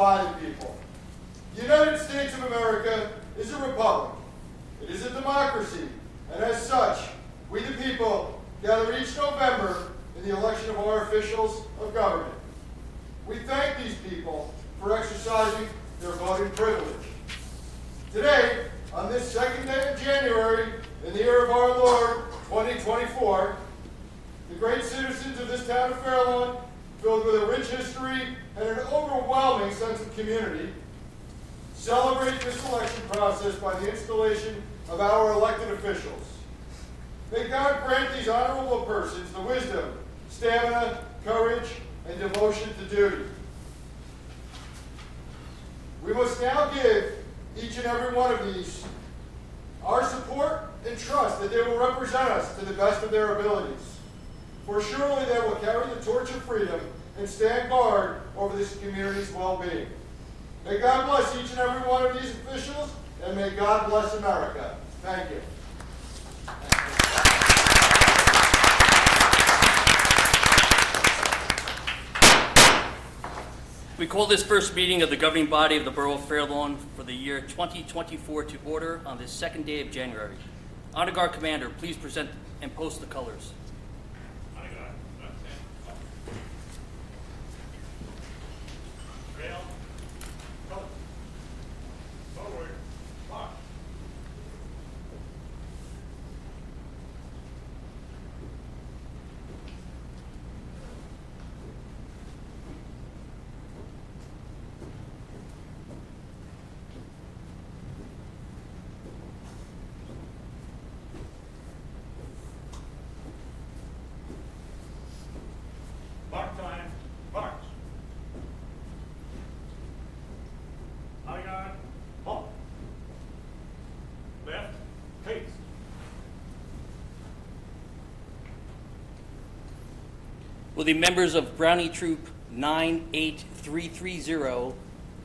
by the people. The United States of America is a republic. It is a democracy, and as such, we the people gather each November in the election of our officials of government. We thank these people for exercising their voting privilege. Today, on this second day of January, in the year of our Lord, 2024, the great citizens of this town of Fairlawn, filled with a rich history and an overwhelming sense of community, celebrate this election process by the installation of our elected officials. May God grant these honorable persons the wisdom, stamina, courage, and devotion to duty. We must now give each and every one of these our support and trust that they will represent us to the best of their abilities. For surely they will carry the torch of freedom and stand guard over this community's well-being. May God bless each and every one of these officials, and may God bless America. Thank you. We call this first meeting of the governing body of the Borough of Fairlawn for the year 2024 to order on this second day of January. Honor Guard Commander, please present and post the colors. Honor Guard, rail, color, forward, march. Mark time, march. Honor Guard, halt. Left, pace. Will the members of Brownie Troop 98330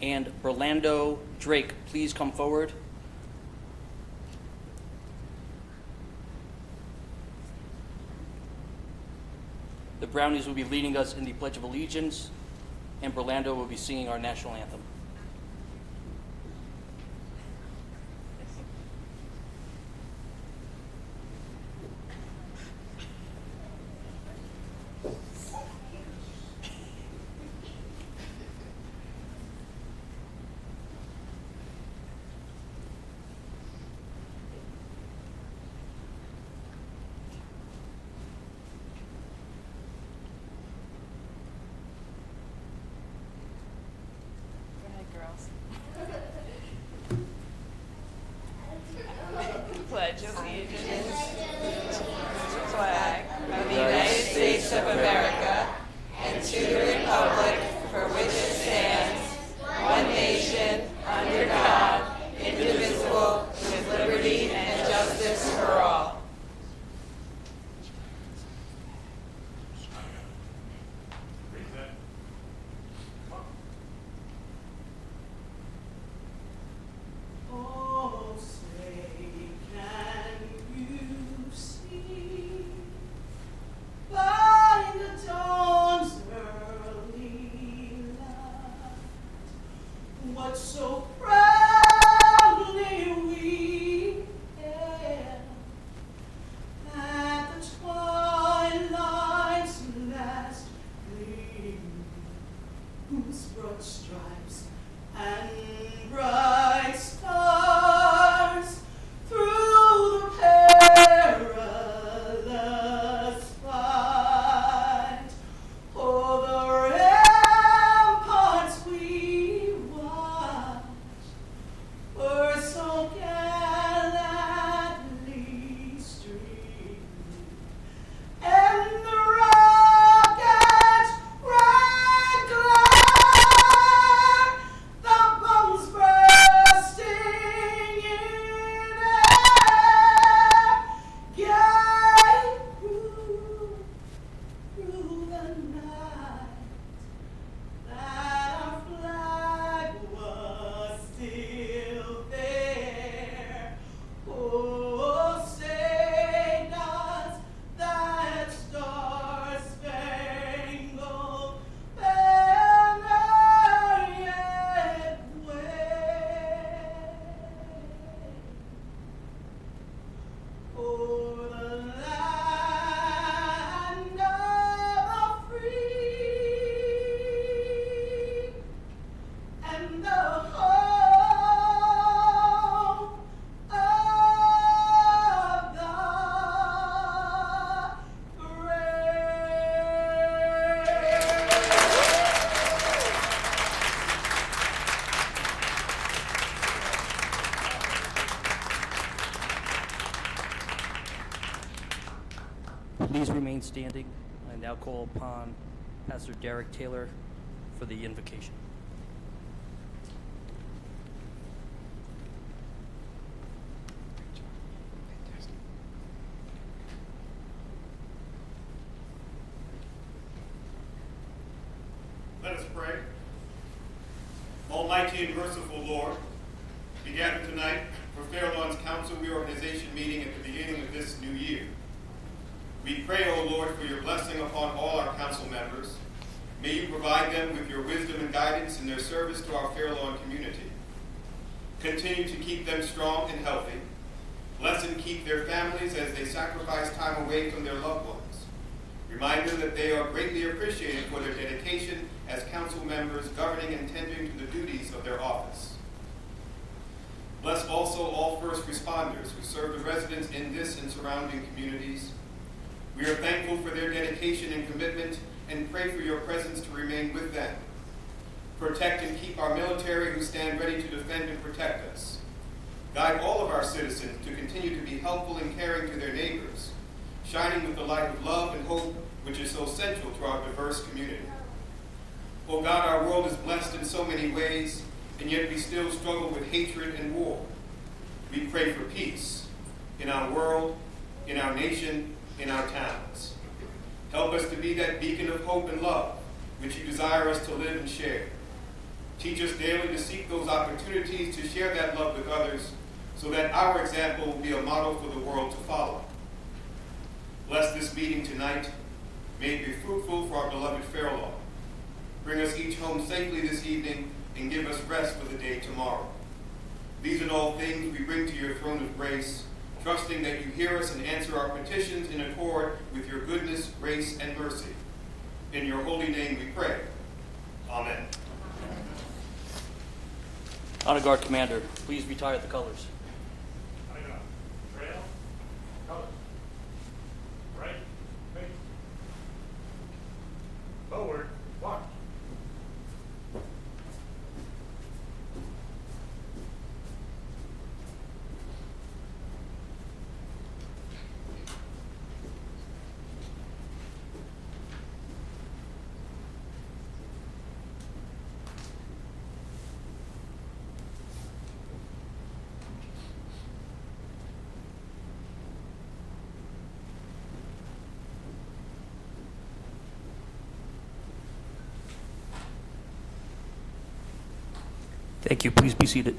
and Burlando Drake please come forward? The Brownies will be leading us in the Pledge of Allegiance, and Burlando will be singing our national anthem. Pledge allegiance to the flag of the United States of America and to the republic for which it stands, one nation, under God, indivisible, with liberty and justice for all. Reset. March. Oh, say, can you Please remain standing. I now call upon Pastor Derek Taylor for the invocation. Let us pray. Almighty and merciful Lord, we gather tonight for Fairlawn's Council Reorganization meeting at the beginning of this new year. We pray, O Lord, for your blessing upon all our council members. May you provide them with your wisdom and guidance in their service to our Fairlawn community. Continue to keep them strong and healthy. Bless and keep their families as they sacrifice time away from their loved ones. Remind them that they are greatly appreciated for their dedication as council members governing and tending to the duties of their office. Bless also all first responders who serve the residents in this and surrounding communities. We are thankful for their dedication and commitment and pray for your presence to remain with them. Protect and keep our military who stand ready to defend and protect us. Guide all of our citizens to continue to be helpful and caring to their neighbors, shining with the light of love and hope which is so central to our diverse community. Oh God, our world is blessed in so many ways, and yet we still struggle with hatred and war. We pray for peace in our world, in our nation, in our towns. Help us to be that beacon of hope and love which you desire us to live and share. Teach us daily to seek those opportunities to share that love with others so that our example will be a model for the world to follow. Bless this meeting tonight. May it be fruitful for our beloved Fairlawn. Bring us each home safely this evening and give us rest for the day tomorrow. These and all things we bring to your throne of grace, trusting that you hear us and answer our petitions in accord with your goodness, grace, and mercy. In your holy name we pray. Amen. Honor Guard Commander, please retire the colors. Honor guard. Trail. Colors. Right. Face. Forward. March. Thank you. Please be seated.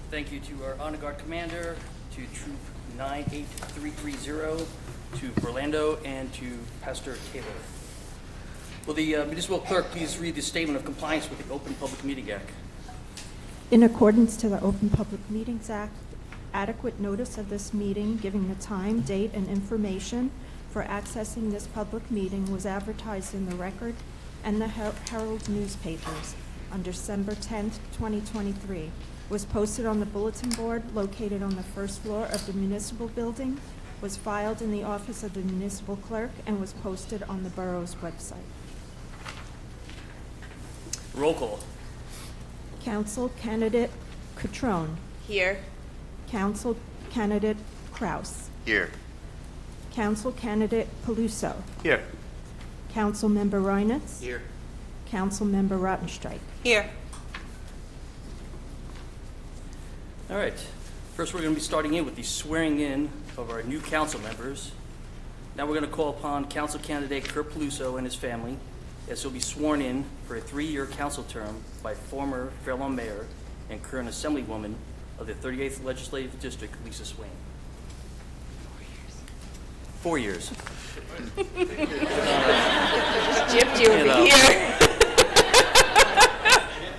Thank you to our Honor Guard Commander, to Troop 98330, to Orlando, and to Pastor Taylor. Will the municipal clerk please read the statement of compliance with the Open Public Meeting Act? In accordance to the Open Public Meetings Act, adequate notice of this meeting, giving the time, date, and information for accessing this public meeting was advertised in the Record and the Herald newspapers on December 10th, 2023, was posted on the bulletin board located on the first floor of the municipal building, was filed in the office of the municipal clerk, and was posted on the borough's website. Roll call. Council Candidate Catrone. Here. Council Candidate Kraus. Here. Council Candidate Peluso. Here. Councilmember Reinitz. Here. Councilmember Rottenstreich. Here. All right. First, we're going to be starting in with the swearing in of our new council members. Now we're going to call upon council candidate Kurt Peluso and his family, as he'll be sworn in for a 3-year council term by former Fairlawn Mayor and current Assemblywoman of the 38th Legislative District, Lisa Swain. 4 years. Just gypped you over here.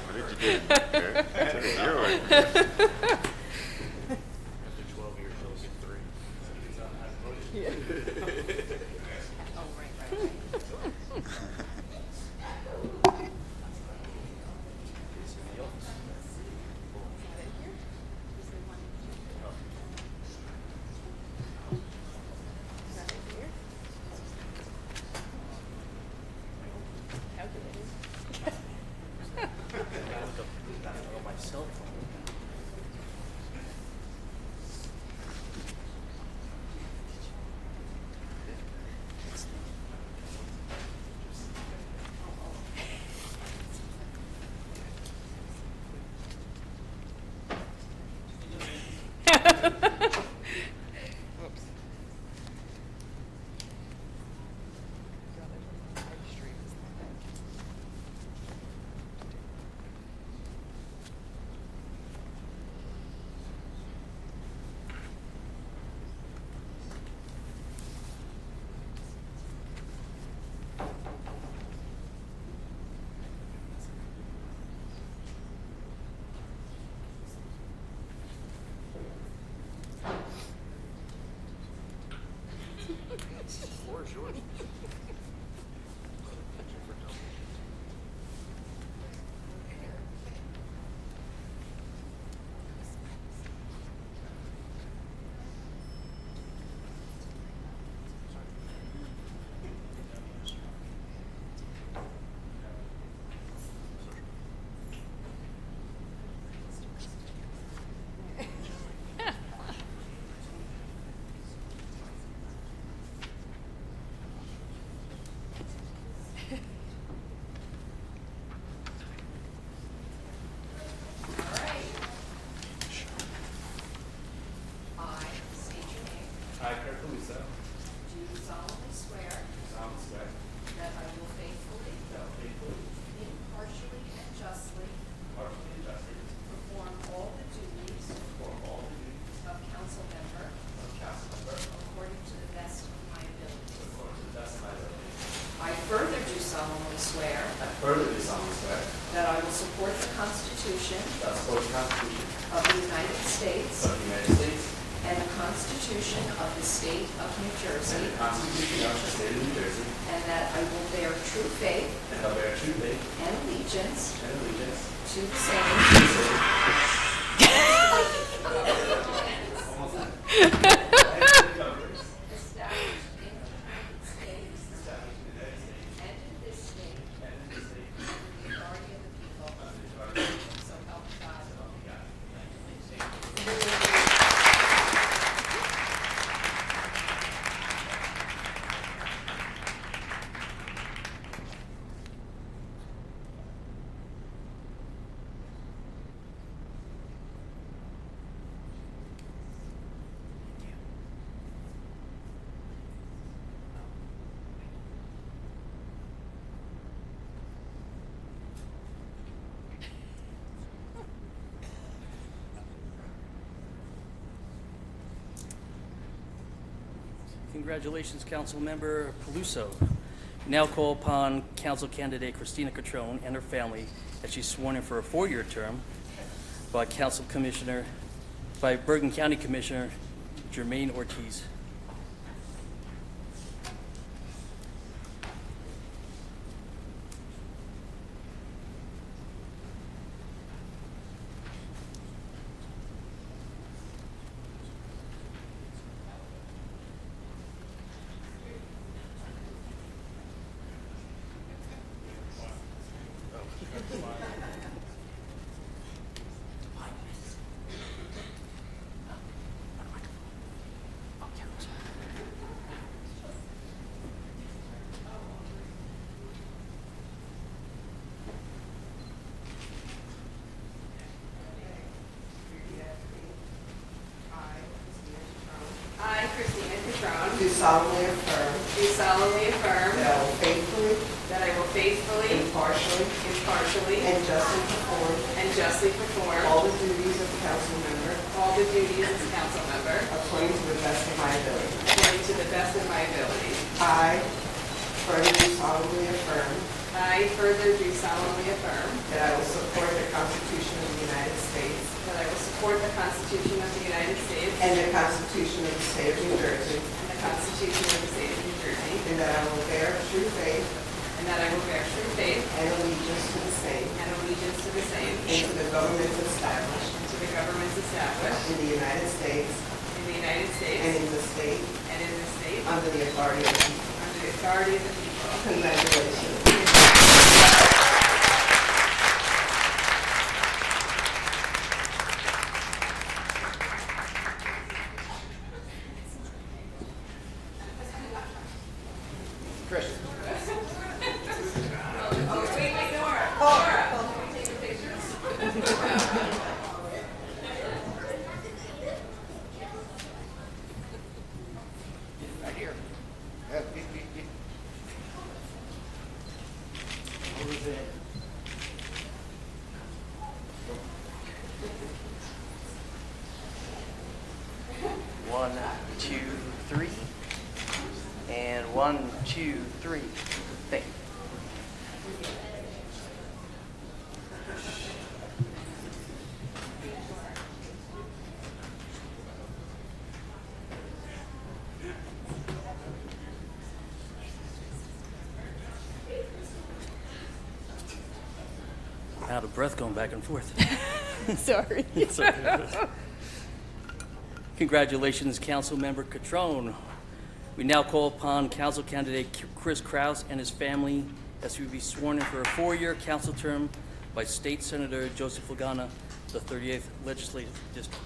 What did you do? Yours. After 12 years, she'll get 3. Oh, right. support the Constitution that I support the Constitution of the United States of the United States and the Constitution of the State of New and Jersey, the Constitution of the State of New Jersey, and that I will bear true faith and I bear true faith and allegiance and allegiance to the same to the same and to the governments established in the United States established in the United States and in this state, and in this state, the authority of the people, under the authority so help me God. of God. Congratulations, Councilmember Paluso. Now call upon Council candidate Christina Catrone and her family as she's sworn in for a 4-year term by Bergen County Commissioner Jermaine Ortiz. I, Christina Catrone, Do solemnly affirm do solemnly affirm that I will faithfully, that I will faithfully, impartially, and justly perform all the duties of council member as council member according to the best of my ability. according to the best of my ability. I further do solemnly affirm I further do solemnly affirm that I will support the Constitution of the United States that I will support the Constitution of the United States and the Constitution of the State of New Jersey, and the Constitution of the State of New Jersey, and that I will bear true faith and that I will bear true faith and allegiance to the same and allegiance to the same and to the governments established and to the governments established in the United States in the United States and in the state and in this state under the authority of the people. under the authority of the people. Congratulations. One, two, three. And 1, 2, 3. Thank you. Out of breath going back and forth. Sorry. It's okay. Congratulations, Councilmember Catrone. We now call upon Council candidate Chris Kraus and his family as he will be sworn in for a 4-year council term by State Senator Joseph Lagana, the 38th Legislative District.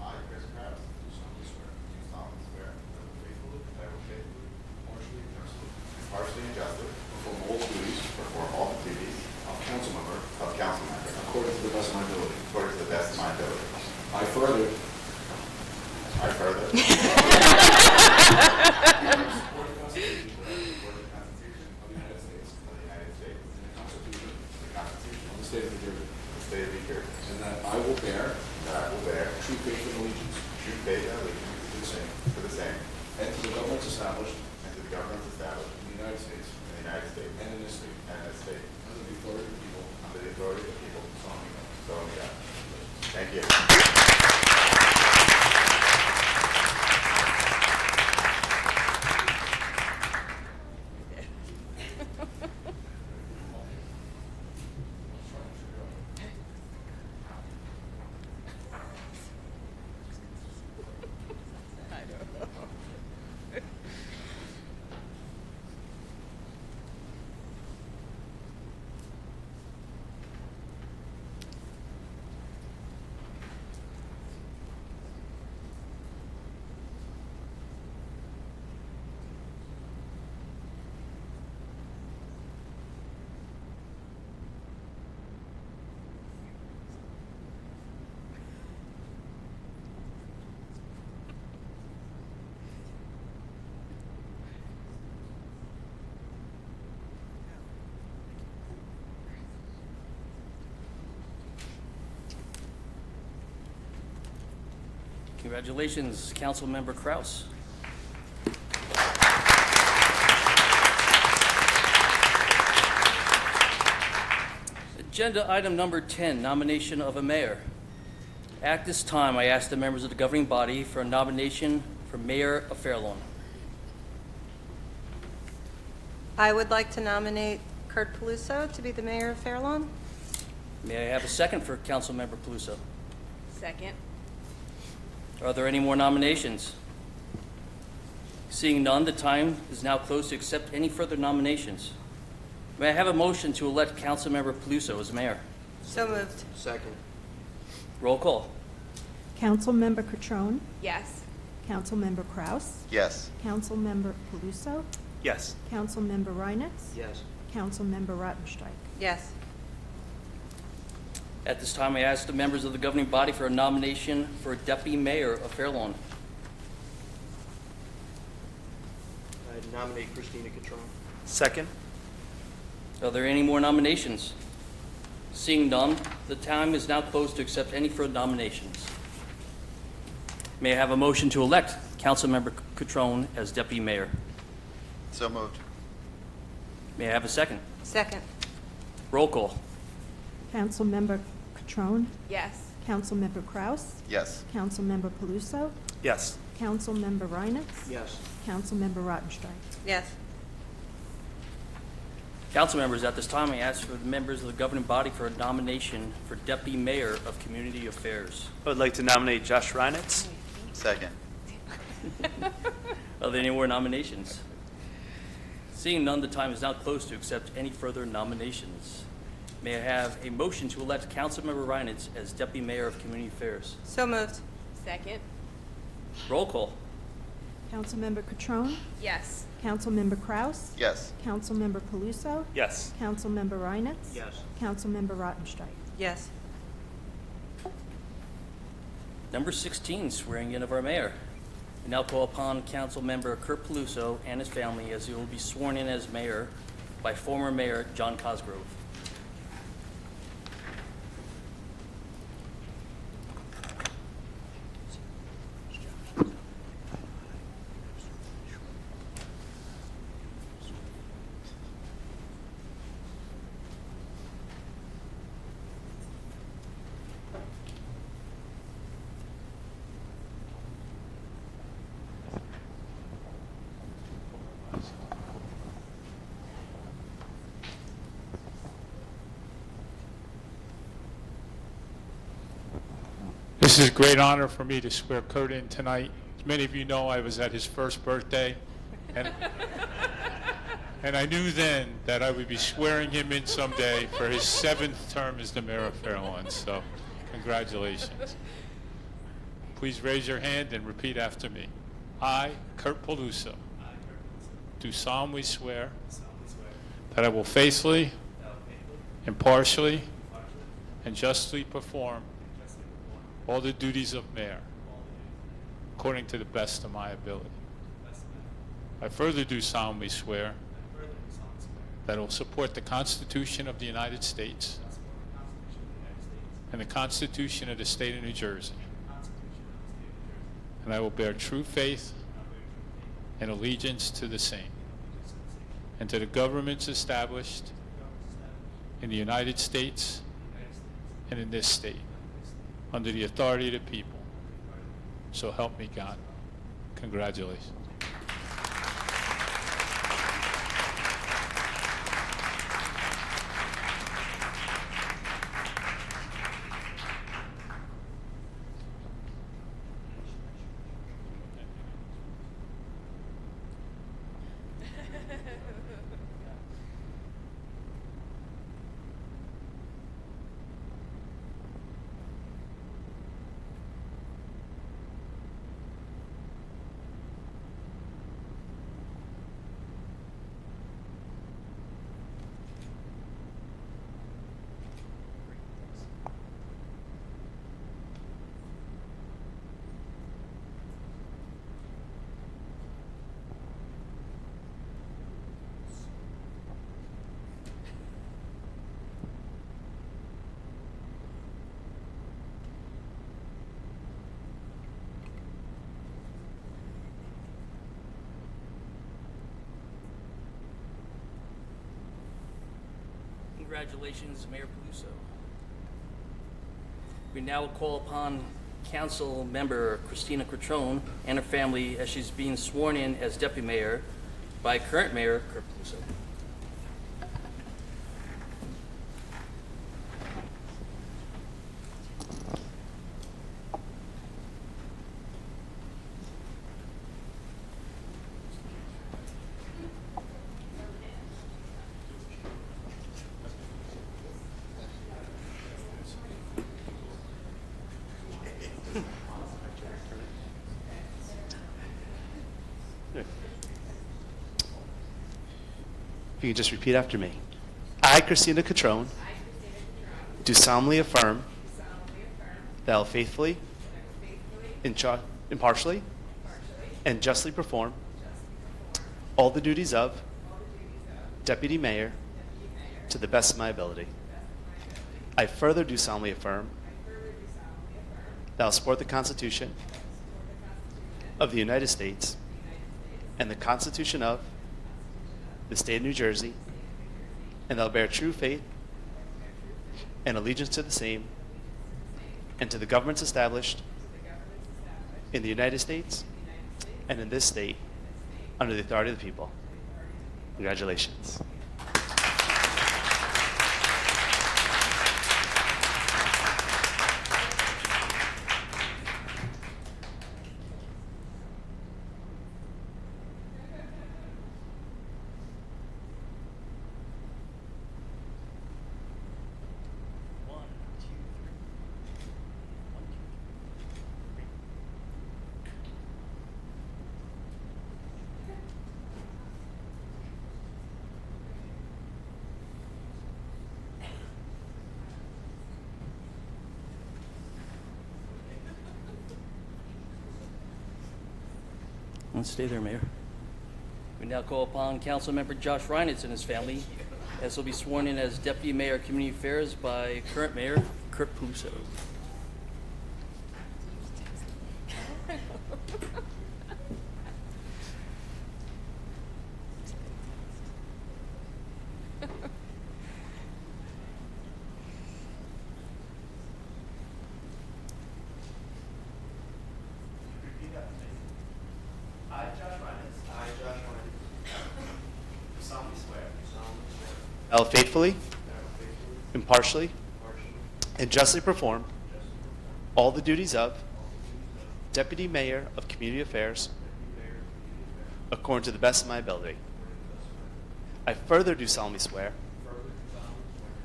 I, Chris best of my ability. according to the best of my ability. I further I further support the Constitution of the United States of the United States and the Constitution and the Constitution of the State of New Jersey, of the State of New Jersey, and that I will bear that I will bear true faith and allegiance true faith and allegiance to the same to the same and to the governments established and to the governments established in the United States in the United States and in this state, and in this state, under the authority of the people, under the authority of the people, so help me God. so help me God. Thank you. Congratulations, Councilmember Kraus. Agenda item number 10, nomination of a mayor. At this time, I ask the members of the governing body for a nomination for mayor of Fair Lawn. I would like to nominate Kurt Peluso to be the mayor of Fair Lawn. May I have a second for Councilmember Paluso? Second. Are there any more nominations? Seeing none, the time is now closed to accept any further nominations. May I have a motion to elect Councilmember Paluso as mayor? So moved. Second. Roll call. Councilmember Catrone, Yes. Councilmember Kraus, Yes. Councilmember Paluso, Yes. Councilmember Reinitz, Yes. Councilmember Rottenstreich. Yes. At this time, I ask the members of the governing body for a nomination for deputy mayor of Fair Lawn. I nominate Christina Catrone. Second. Are there any more nominations? Seeing none, the time is now closed to accept any further nominations. May I have a motion to elect Councilmember Catrone as deputy mayor? So moved. May I have a second? Second. Roll call. Councilmember Catrone, Yes. Councilmember Kraus, Yes. Councilmember Paluso, Yes. Councilmember Reinitz, Yes. Councilmember Rottenstreich. Yes. Council members, at this time, I ask for the members of the governing body for a nomination for deputy mayor of community affairs. I would like to nominate Josh Reinitz. Second. Are there any more nominations? Seeing none, the time is now closed to accept any further nominations. May I have a motion to elect Councilmember Reinitz as deputy mayor of community affairs? So moved. Second. Roll call. Councilmember Catrone, Yes. Councilmember Kraus, Yes. Councilmember Paluso, Yes. Councilmember Reinitz, Yes. Councilmember Rottenstreich. Yes. Number 16, swearing in of our mayor. I now call upon Councilmember Kurt Paluso and his family as he will be sworn in as mayor by former mayor John Cosgrove. This is a great honor for me to swear Kurt in tonight. As many of you know, I was at his first birthday, and I knew then that I would be swearing him in someday for his 7th term as the mayor of Fair Lawn. So, congratulations. Please raise your hand and repeat after me. I, Kurt Paluso, do solemnly swear that I will faithfully, impartially, and justly perform all the duties of mayor according to the best of my ability. I further do solemnly swear that I will support the Constitution of the United States and the Constitution of the State of New Jersey, and I will bear true faith and allegiance to the same and to the governments established in the United States and in this state under the authority of the people. So help me God. Congratulations. Congratulations, Mayor Peluso. We now call upon Council Member Christina Catrone and her family as she's being sworn in as Deputy Mayor by current Mayor Kurt Peluso. If you can just repeat after me. I, Christina Catrone, do solemnly affirm that I will faithfully, impartially, and justly perform all the duties of Deputy Mayor to the best of my ability. I further do solemnly affirm that I will support the Constitution of the United States and the Constitution of the State of New Jersey, and that I will bear true faith and allegiance to the same and to the governments established in the United States and in this state under the authority of the people. Congratulations. Let's stay there, Mayor. We now call upon Councilmember Josh Reinitz and his family as he'll be sworn in as Deputy Mayor of Community Affairs by current Mayor Kurt Peluso. Repeat after me. I, Josh Reinitz, do solemnly swear that I will faithfully, impartially, and justly perform all the duties of Deputy Mayor of Community Affairs according to the best of my ability. I further do solemnly swear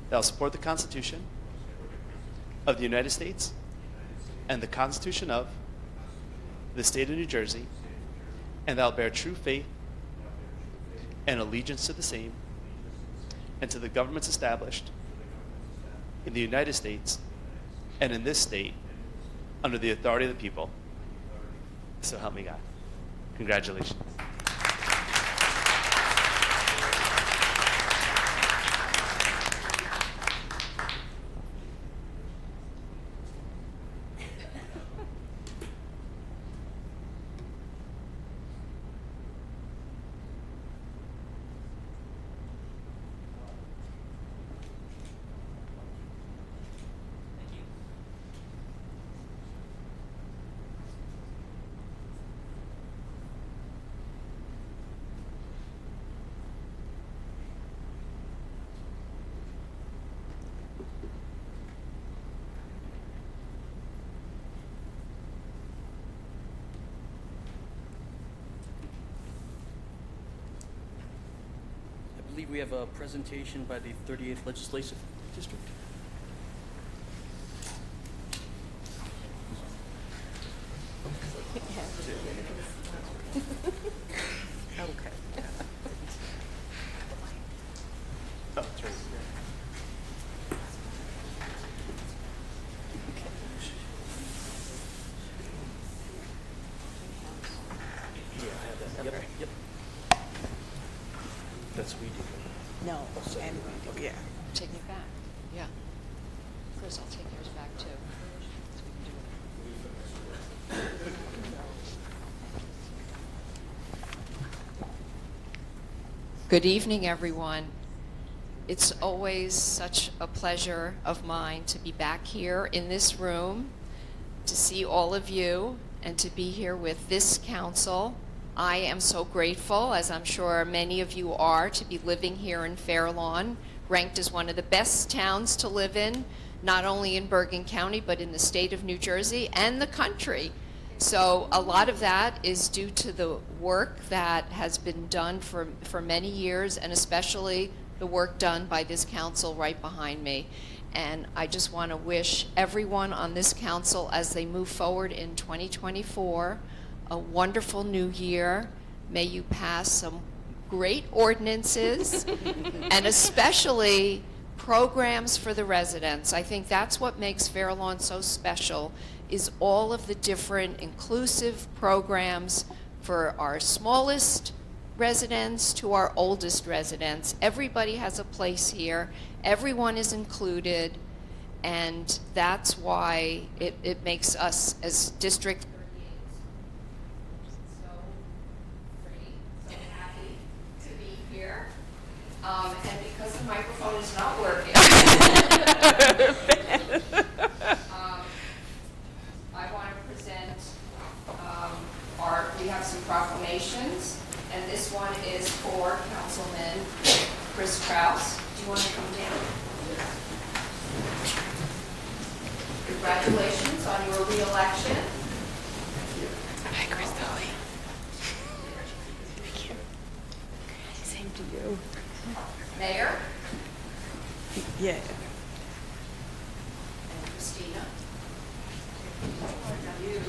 that I will support the Constitution of the United States and the Constitution of the State of New Jersey, and that I will bear true faith and allegiance to the same and to the governments established in the United States and in this state under the authority of the people. So help me God. Congratulations. I believe we have a presentation by the 38th Legislative District. Okay. Oh, it's right here. Yeah, I have that. Yep, yep. That's what we do. No, and, yeah. Taking it back, yeah. Chris, I'll take yours back too. So we can do it. Good evening, everyone. It's always such a pleasure of mine to be back here in this room, to see all of you, and to be here with this council. I am so grateful, as I'm sure many of you are, to be living here in Fair Lawn, ranked as one of the best towns to live in, not only in Bergen County, but in the state of New Jersey and the country. So a lot of that is due to the work that has been done for many years, and especially the work done by this council right behind me. And I just want to wish everyone on this council, as they move forward in 2024, a wonderful new year. May you pass some great ordinances, and especially programs for the residents. I think that's what makes Fair Lawn so special, is all of the different inclusive programs for our smallest residents to our oldest residents. Everybody has a place here. Everyone is included, and that's why it makes us as District 38 so great, so happy to be here. And because the microphone is not working, I want to present we have some proclamations, and this one is for Councilman Chris Kraus. Do you want to come down? Congratulations on your re-election. Hi, Chris Dolly. Thank you. Same to you. Mayor Yeah. and Christina. You.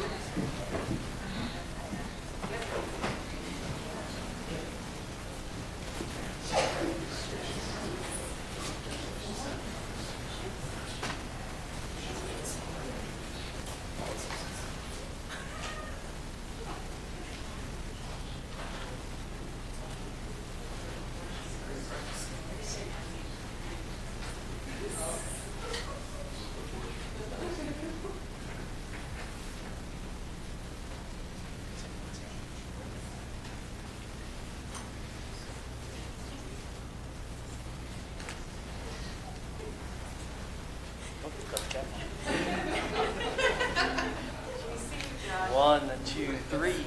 One, two, three.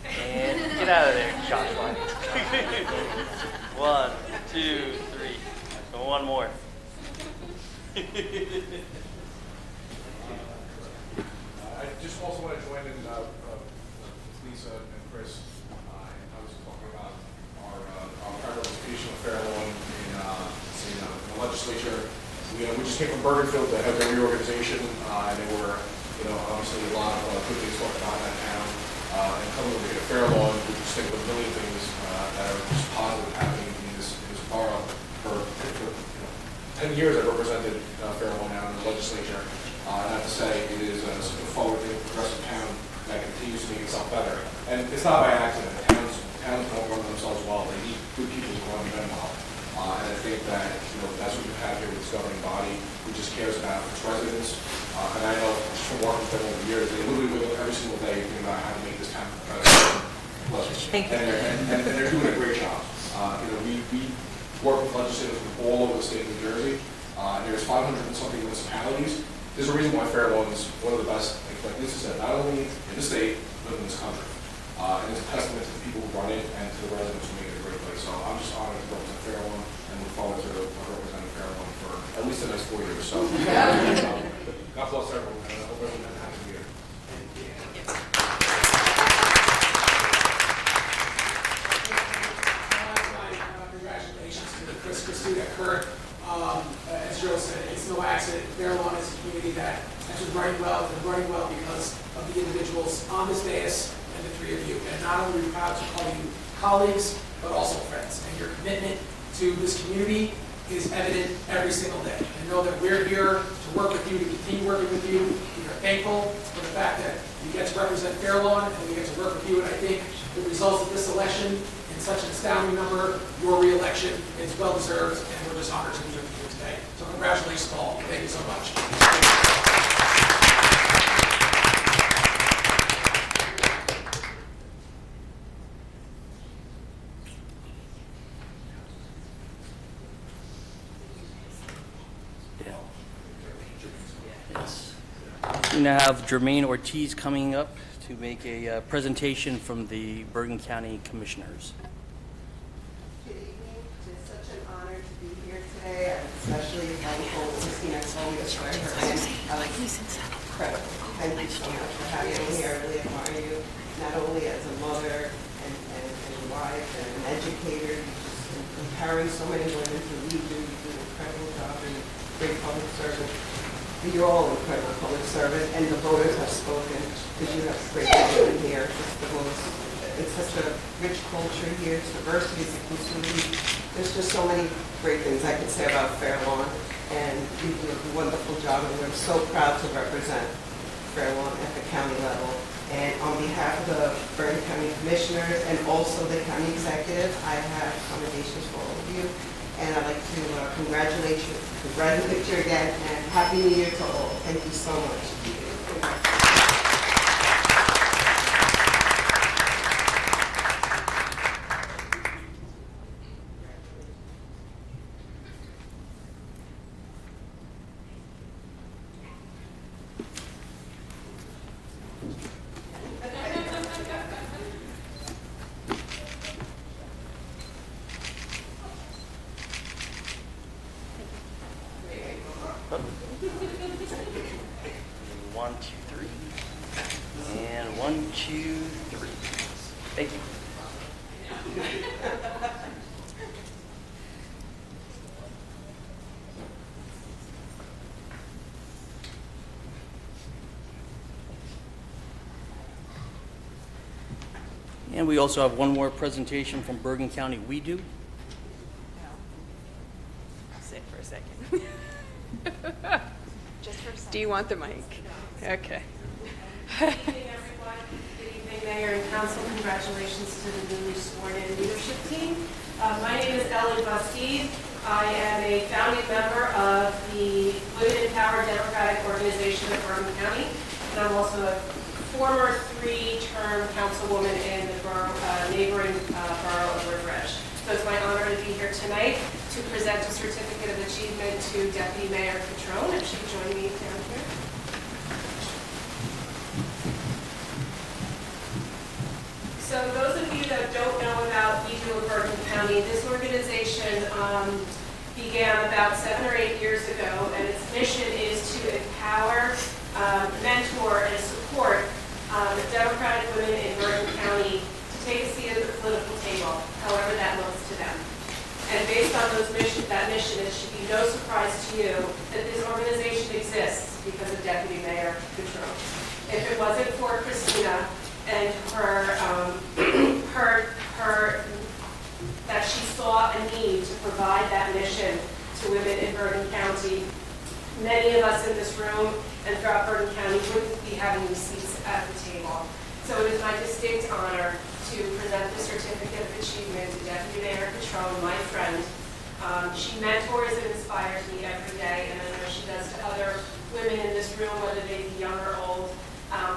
And get out of there, Joshua. 1, 2, 3. And one more. I just also want to join in Lisa and Chris. And I was talking about our participation of Fair Lawn in the legislature. We just came from Bergenfield to have the reorganization, and there were, obviously a lot of good things going on in that town. And coming over here to Fair Lawn, we just think of a million things that are just positive happening in this borough for 10 years I've represented Fair Lawn now in the legislature, and I have to say it is a forward-thinking, progressive town that continues to make itself better. And it's not by accident. Towns don't run themselves well. They need good people to run them well. And I think that that's what we have here with this governing body, who just cares about its residents. And I know just from working with them over the years, they literally wake up every single day thinking about how to make this town better. Thank you. And they're doing a great job. We work with legislators from all over the state of New Jersey. And there's 500 and something municipalities. There's a reason why Fair Lawn is one of the best, like this is said, not only in the state, but in this country. And it's a testament to the people who run it and to the residents who make it a great place. So I'm just honored to represent Fair Lawn and look forward to representing Fair Lawn for at least the next 4 years. So God bless everyone, and I hope everyone has a happy year. Congratulations to Chris Christie, Kurt. As Joe said, it's no accident. Fair Lawn is a community that has been running well because of the individuals on this dais and the three of you. And not only are we proud to call you colleagues, but also friends. And your commitment to this community is evident every single day. And know that we're here to work with you, to continue working with you. We are thankful for the fact that you get to represent Fair Lawn and we get to work with you. And I think the results of this election, in such an astounding number, your re-election is well-deserved, and we're just honored to be with you today. So congratulations to all. Thank you so much. Yes. We now have Jermaine Ortiz coming up to make a presentation from the Bergen County Commissioners. Good evening. It's such an honor to be here today. I'm especially thankful to Christina Collier for her incredible. Thank you so much for having me here. I really admire you, not only as a mother and wife and an educator, just empowering so many women to lead. You do an incredible job and great public service. You're all incredible public servants, and the voters have spoken because you have great people here. It's such a rich culture here. It's diversity, it's inclusivity. There's just so many great things I could say about Fair Lawn, and you do a wonderful job, and we're so proud to represent Fair Lawn at the county level. And on behalf of the Bergen County Commissioners and also the county executive, I have commendations for all of you. And I'd like to congratulate you again, and Happy New Year to all. Thank you so much. One, two, three. And 1, 2, 3. Thank you. And we also have one more presentation from Bergen County We Do. Sit for a second. Just for a second. Do you want the mic? Okay. Good evening, everyone. Good evening, Mayor and Council. Congratulations to the newly sworn-in leadership team. My name is Ellen Bastide. I am a founding member of the Women in Power Democratic Organization of Bergen County, and I'm also a former 3-term councilwoman in the neighboring borough of River Edge. So it's my honor to be here tonight to present a certificate of achievement to Deputy Mayor Catrone, if she could join me down here. So those of you that don't know about We Do of Bergen County, this organization began about 7 or 8 years ago, and its mission is to empower, mentor, and support Democratic women in Bergen County to take a seat at the political table, however that looks to them. And based on that mission, it should be no surprise to you that this organization exists because of Deputy Mayor Catrone. If it wasn't for Christina and that she saw a need to provide that mission to women in Bergen County. Many of us in this room and throughout Bergen County wouldn't be having these seats at the table. So it is my distinct honor to present the Certificate of Achievement to Deputy Mayor Catrone, my friend. She mentors and inspires me every day, and I know she does to other women in this room, whether they be young or old.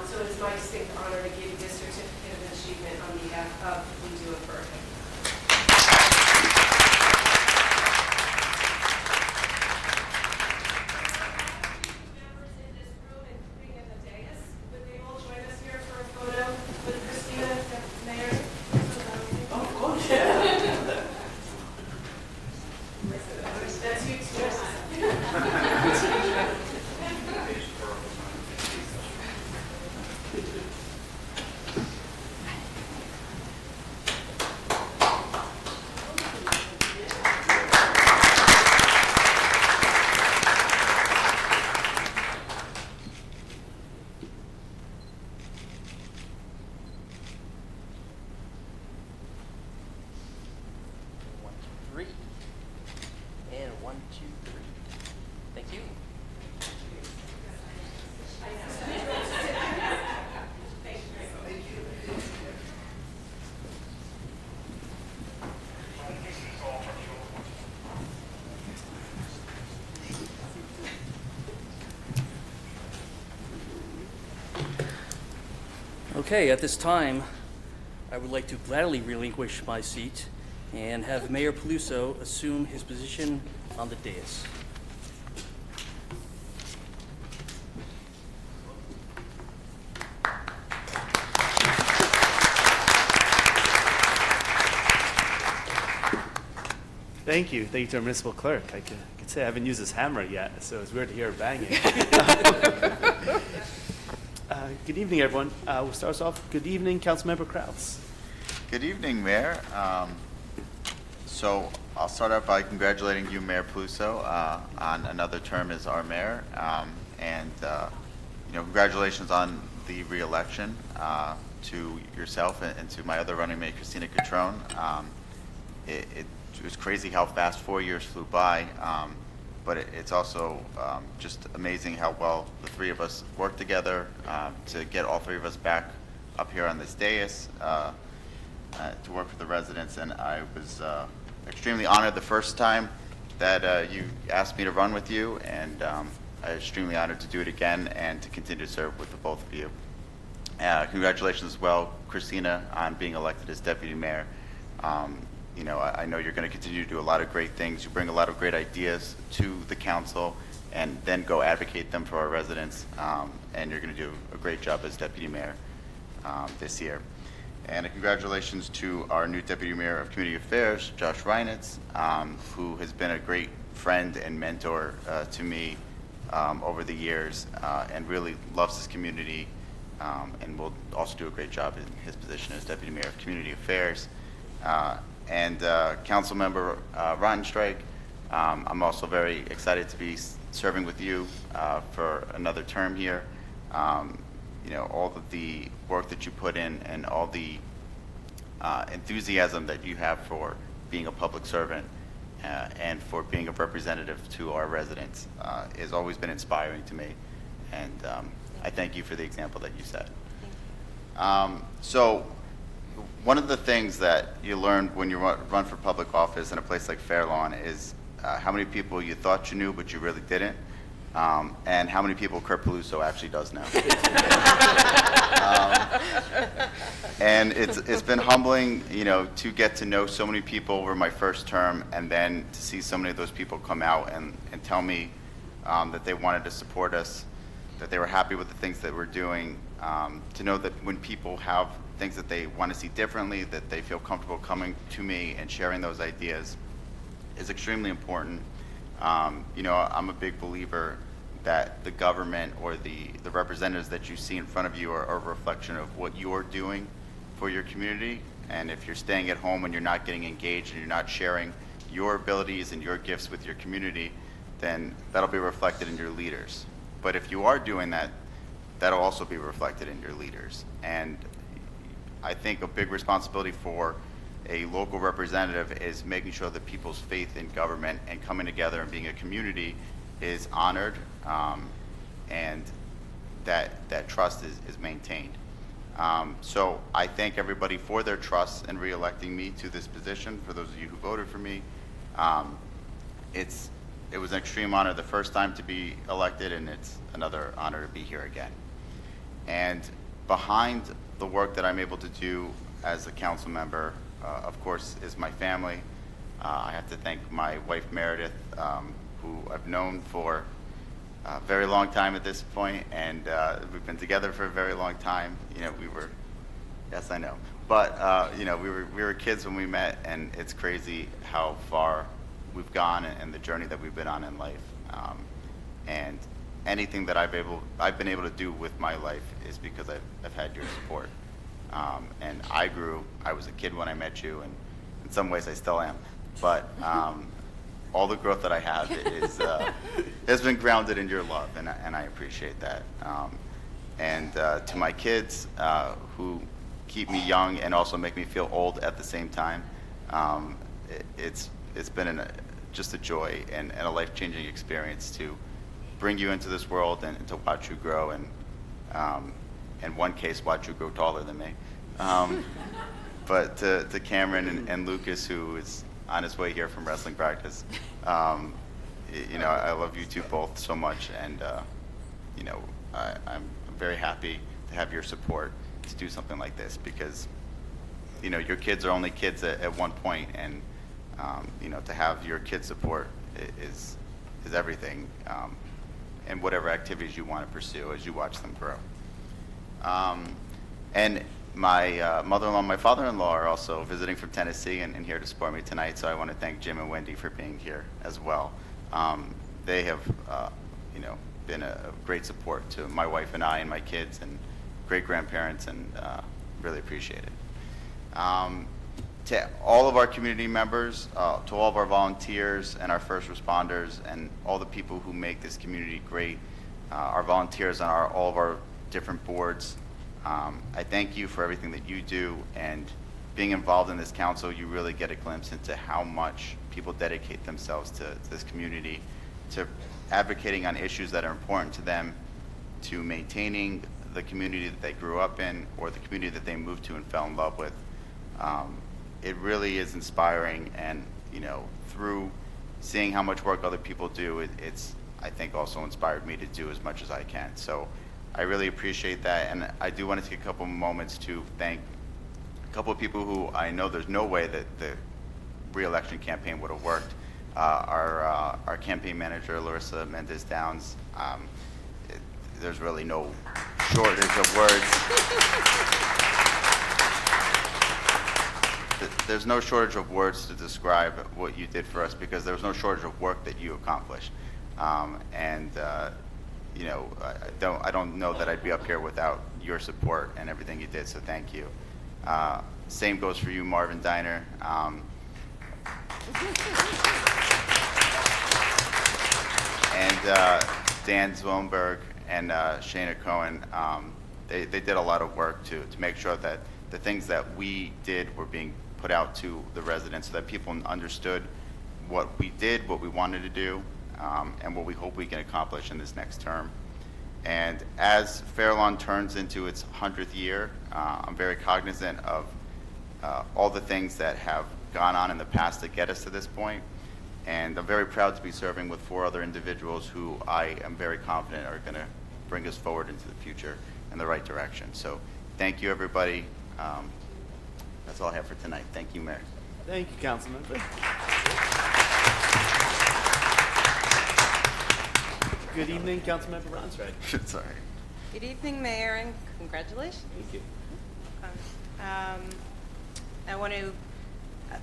So it is my distinct honor to give you this Certificate of Achievement on behalf of We Do of Bergen. Members in this room, including in the dais, would they all join us here for a photo with Christina, the mayor? Of course. That's you too. One, two, three. And 1, 2, 3. Thank you. Okay, at this time, I would like to gladly relinquish my seat and have Mayor Peluso assume his position on the dais. Thank you. Thank you to our municipal clerk. I could say I haven't used this hammer yet, so it's weird to hear it banging. Good evening, everyone. We'll start us off. Good evening, Councilmember Kraus. Good evening, Mayor. So I'll start out by congratulating you, Mayor Peluso, on another term as our mayor, and congratulations on the re-election to yourself and to my other running mate, Christina Catrone. It was crazy how fast 4 years flew by, but it's also just amazing how well the three of us worked together to get all three of us back up here on this dais to work with the residents. And I was extremely honored the first time that you asked me to run with you, and I'm extremely honored to do it again and to continue to serve with the both of you. Congratulations as well, Christina, on being elected as deputy mayor. I know you're going to continue to do a lot of great things. You bring a lot of great ideas to the council and then go advocate them for our residents. And you're going to do a great job as deputy mayor this year. And congratulations to our new deputy mayor of community affairs, Josh Reinitz, who has been a great friend and mentor to me over the years and really loves his community and will also do a great job in his position as deputy mayor of community affairs. And council member Rottenstreich, I'm also very excited to be serving with you for another term here. All of the work that you put in and all the enthusiasm that you have for being a public servant and for being a representative to our residents has always been inspiring to me. And I thank you for the example that you set. So one of the things that you learn when you run for public office in a place like Fairlawn is how many people you thought you knew but you really didn't, and how many people Kurt Peluso actually does know. And it's been humbling, to get to know so many people over my first term, and then to see so many of those people come out and tell me that they wanted to support us, that they were happy with the things that we're doing, to know that when people have things that they want to see differently, that they feel comfortable coming to me and sharing those ideas is extremely important. I'm a big believer that the government or the representatives that you see in front of you are a reflection of what you're doing for your community. And if you're staying at home and you're not getting engaged and you're not sharing your abilities and your gifts with your community, then that'll be reflected in your leaders. But if you are doing that, that'll also be reflected in your leaders. And I think a big responsibility for a local representative is making sure that people's faith in government and coming together and being a community is honored, and that trust is maintained. So I thank everybody for their trust in re-electing me to this position. For those of you who voted for me, it was an extreme honor the first time to be elected, and it's another honor to be here again. And behind the work that I'm able to do as a council member, of course, is my family. I have to thank my wife, Meredith, who I've known for a very long time at this point, and we've been together for a very long time. You know, yes, I know. But, you know, we were kids when we met, and it's crazy how far we've gone and the journey that we've been on in life. And anything that I've been able to do with my life is because I've had your support. And I was a kid when I met you, and in some ways I still am. But all the growth that I have has been grounded in your love, and I appreciate that. And to my kids who keep me young and also make me feel old at the same time, it's been just a joy and a life-changing experience to bring you into this world and to watch you grow, and in one case, watch you grow taller than me. But to Cameron and Lucas, who is on his way here from wrestling practice, you know, I love you two both so much, and you know, I'm very happy to have your support to do something like this, because you know, your kids are only kids at one point, and you know, to have your kids' support is everything, and whatever activities you want to pursue as you watch them grow. And my mother-in-law and my father-in-law are also visiting from Tennessee and here to support me tonight, so I want to thank Jim and Wendy for being here as well. They have, you know, been a great support to my wife and I and my kids and great-grandparents, and really appreciate it. To all of our community members, to all of our volunteers and our first responders, and all the people who make this community great, our volunteers on all of our different boards, I thank you for everything that you do, and being involved in this council, you really get a glimpse into how much people dedicate themselves to this community, to advocating on issues that are important to them, to maintaining the community that they grew up in or the community that they moved to and fell in love with. It really is inspiring, and you know, through seeing how much work other people do, it's I think also inspired me to do as much as I can. So I really appreciate that, and I do want to take a couple moments to thank a couple of people who I know there's no way that the re-election campaign would have worked. Our campaign manager, Larissa Mendez-Downs, there's really no shortage of words. There's no shortage of words to describe what you did for us, because there was no shortage of work that you accomplished. You know, I don't know that I'd be up here without your support and everything you did, so thank you. Same goes for you, Marvin Diner. And Dan Zwillenberg and Shana Cohen, they did a lot of work to make sure that the things that we did were being put out to the residents, so that people understood what we did, what we wanted to do, and what we hope we can accomplish in this next term. And as Fair Lawn turns into its 100th year, I'm very cognizant of all the things that have gone on in the past to get us to this point. And I'm very proud to be serving with 4 other individuals who I am very confident are going to bring us forward into the future in the right direction. So thank you, everybody. That's all I have for tonight. Thank you, Mayor. Thank you, Councilmember. Good evening, Councilmember Ronsrad. Sorry. Good evening, Mayor, and congratulations. Thank you. I want to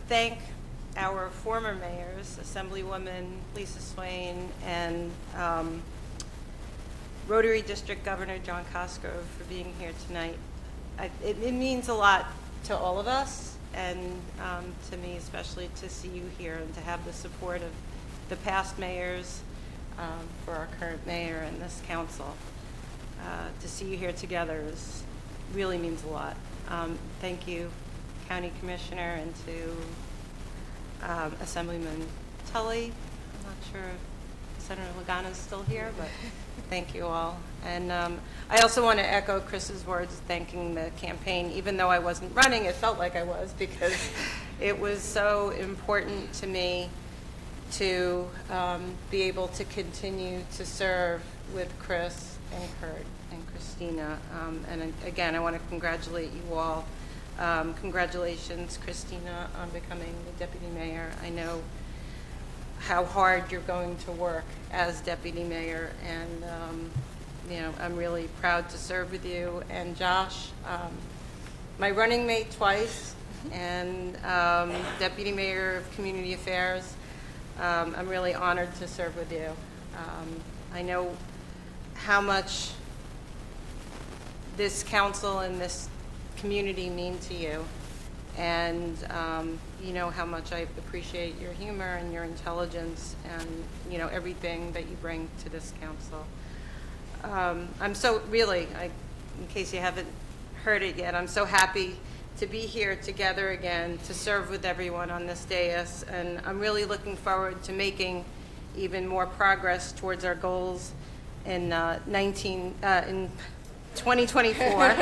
thank our former mayors, Assemblywoman Lisa Swain and Rotary District Governor John Cosgrove for being here tonight. It means a lot to all of us, and to me especially, to see you here and to have the support of the past mayors for our current mayor and this council. To see you here together really means a lot. Thank you, County Commissioner, and to Assemblyman Tully. I'm not sure if Senator Logano is still here, but thank you all. And I also want to echo Chris's words thanking the campaign. Even though I wasn't running, it felt like I was, because it was so important to me to be able to continue to serve with Chris and Kurt and Christina. And again, I want to congratulate you all. Congratulations, Christina, on becoming the deputy mayor. I know how hard you're going to work as deputy mayor, and you know, I'm really proud to serve with you. And Josh, my running mate twice, and deputy mayor of community affairs. I'm really honored to serve with you. I know how much this council and this community mean to you, and you know how much I appreciate your humor and your intelligence, and you know everything that you bring to this council. I'm so really, in case you haven't heard it yet, I'm so happy to be here together again to serve with everyone on this dais, and I'm really looking forward to making even more progress towards our goals in 2024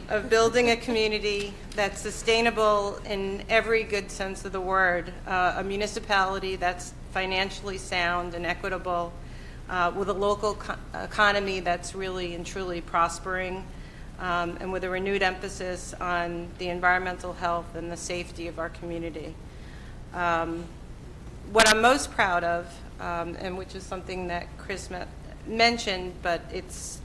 of building a community that's sustainable in every good sense of the word, a municipality that's financially sound and equitable, with a local economy that's really and truly prospering, and with a renewed emphasis on the environmental health and the safety of our community. What I'm most proud of, and which is something that Chris mentioned, but it's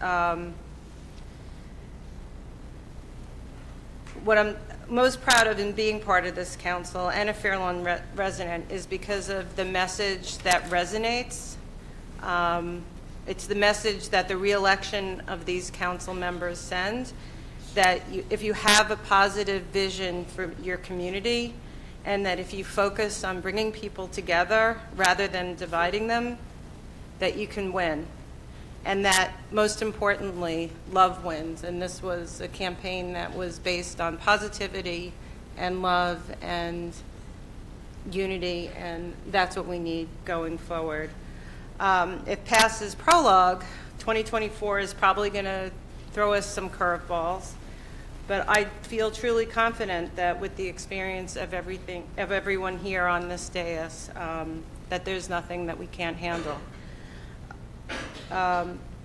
what I'm most proud of in being part of this council and a Fair Lawn resident is because of the message that resonates. It's the message that the re-election of these council members send, that if you have a positive vision for your community, and that if you focus on bringing people together rather than dividing them, that you can win. And that, most importantly, love wins. And this was a campaign that was based on positivity and love and unity, and that's what we need going forward. If passes prologue, 2024 is probably going to throw us some curveballs, but I feel truly confident that with the experience of everyone here on this dais, that there's nothing that we can't handle.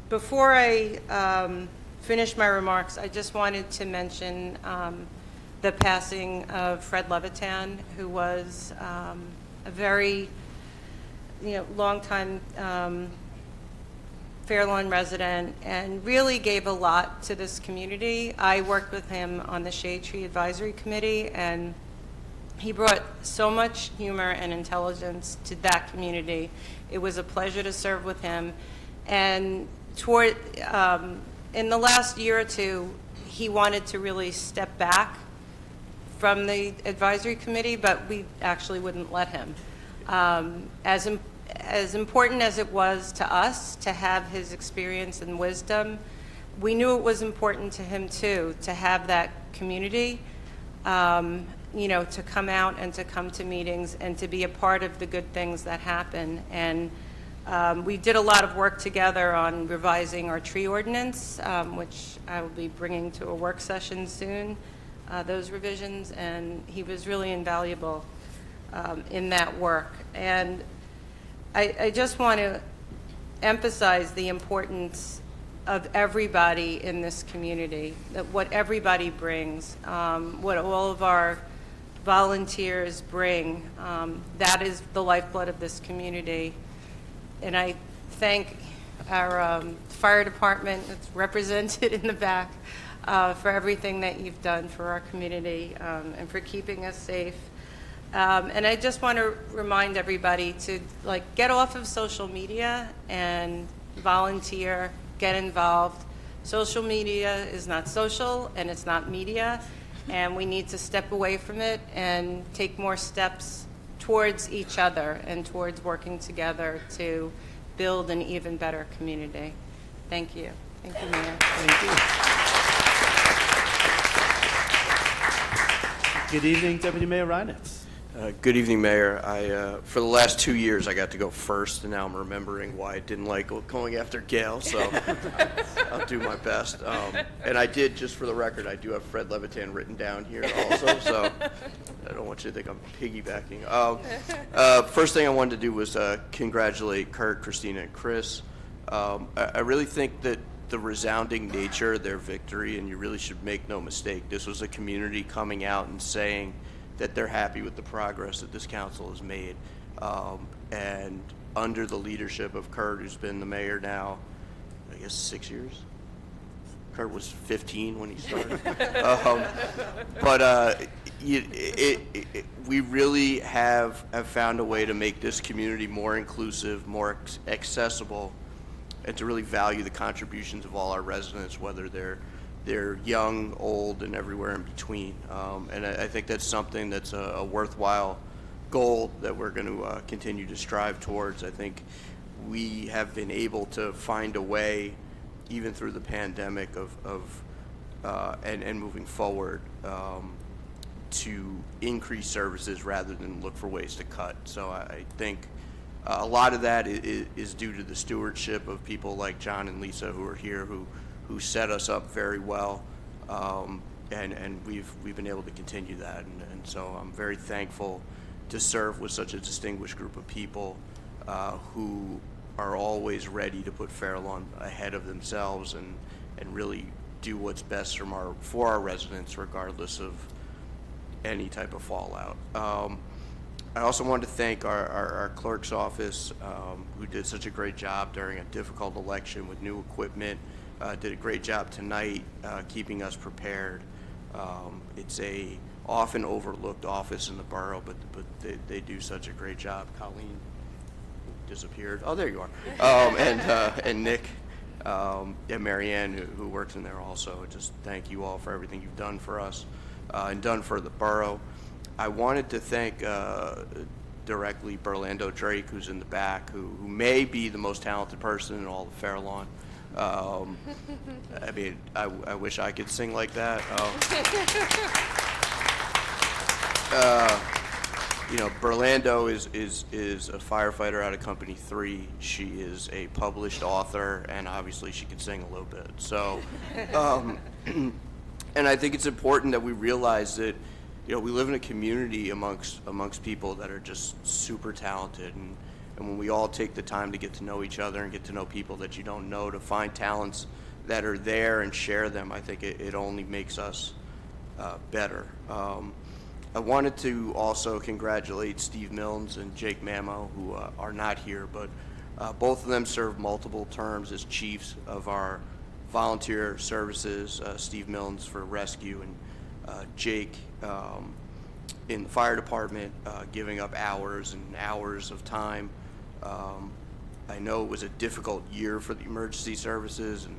Before I finish my remarks, I just wanted to mention the passing of Fred Levitan, who was a very long-time Fair Lawn resident and really gave a lot to this community. I worked with him on the Shade Tree Advisory Committee, and he brought so much humor and intelligence to that community. It was a pleasure to serve with him. And in the last year or two, he wanted to really step back from the advisory committee, but we actually wouldn't let him. As important as it was to us to have his experience and wisdom, we knew it was important to him too, to have that community, to come out and to come to meetings and to be a part of the good things that happen. And we did a lot of work together on revising our tree ordinance, which I will be bringing to a work session soon, those revisions, and he was really invaluable in that work. And I just want to emphasize the importance of everybody in this community, that what everybody brings, what all of our volunteers bring, that is the lifeblood of this community. And I thank our fire department that's represented in the back for everything that you've done for our community and for keeping us safe. And I just want to remind everybody to get off of social media and volunteer, get involved. Social media is not social and it's not media, and we need to step away from it and take more steps towards each other and towards working together to build an even better community. Thank you. Thank you, Mayor. Thank you. Good evening, Deputy Mayor Reinitz. Good evening, Mayor. For the last 2 years, I got to go first, and now I'm remembering why I didn't like going after Gail, so I'll do my best. And I did, just for the record, I do have Fred Levitan written down here also, so I don't want you to think I'm piggybacking. First thing I wanted to do was congratulate Kurt, Christina, and Chris. I really think that the resounding nature of their victory, and you really should make no mistake, this was a community coming out and saying that they're happy with the progress that this council has made. And under the leadership of Kurt, who's been the mayor now, I guess 6 years? Kurt was 15 when he started. We really have found a way to make this community more inclusive, more accessible, and to really value the contributions of all our residents, whether they're young, old, and everywhere in between. And I think that's something that's a worthwhile goal that we're going to continue to strive towards. I think we have been able to find a way, even through the pandemic, and moving forward, to increase services rather than look for ways to cut. So I think a lot of that is due to the stewardship of people like John and Lisa who are here, who set us up very well, and we've been able to continue that, and so I'm very thankful to serve with such a distinguished group of people who are always ready to put Fair Lawn ahead of themselves and really do what's best for our residents, regardless of any type of fallout. I also wanted to thank our clerk's office, who did such a great job during a difficult election with new equipment. Did a great job tonight keeping us prepared. It's a often overlooked office in the borough, but they do such a great job. Colleen disappeared. Oh, there you are. And Nick and Marianne, who works in there also. Just thank you all for everything you've done for us and done for the borough. I wanted to thank directly Burlando Drake, who's in the back, who may be the most talented person in all of Fair Lawn. I mean, I wish I could sing like that. Burlando is a firefighter out of Company 3. She is a published author, and obviously she can sing a little bit. So, and I think it's important that we realize that, we live in a community amongst people that are just super talented, and when we all take the time to get to know each other and get to know people that you don't know, to find talents that are there and share them, I think it only makes us better. I wanted to also congratulate Steve Milnes and Jake Mamo, who are not here, but both of them served multiple terms as chiefs of our volunteer services. Steve Milnes for rescue, and Jake in the fire department, giving up hours and hours of time. I know it was a difficult year for the emergency services, and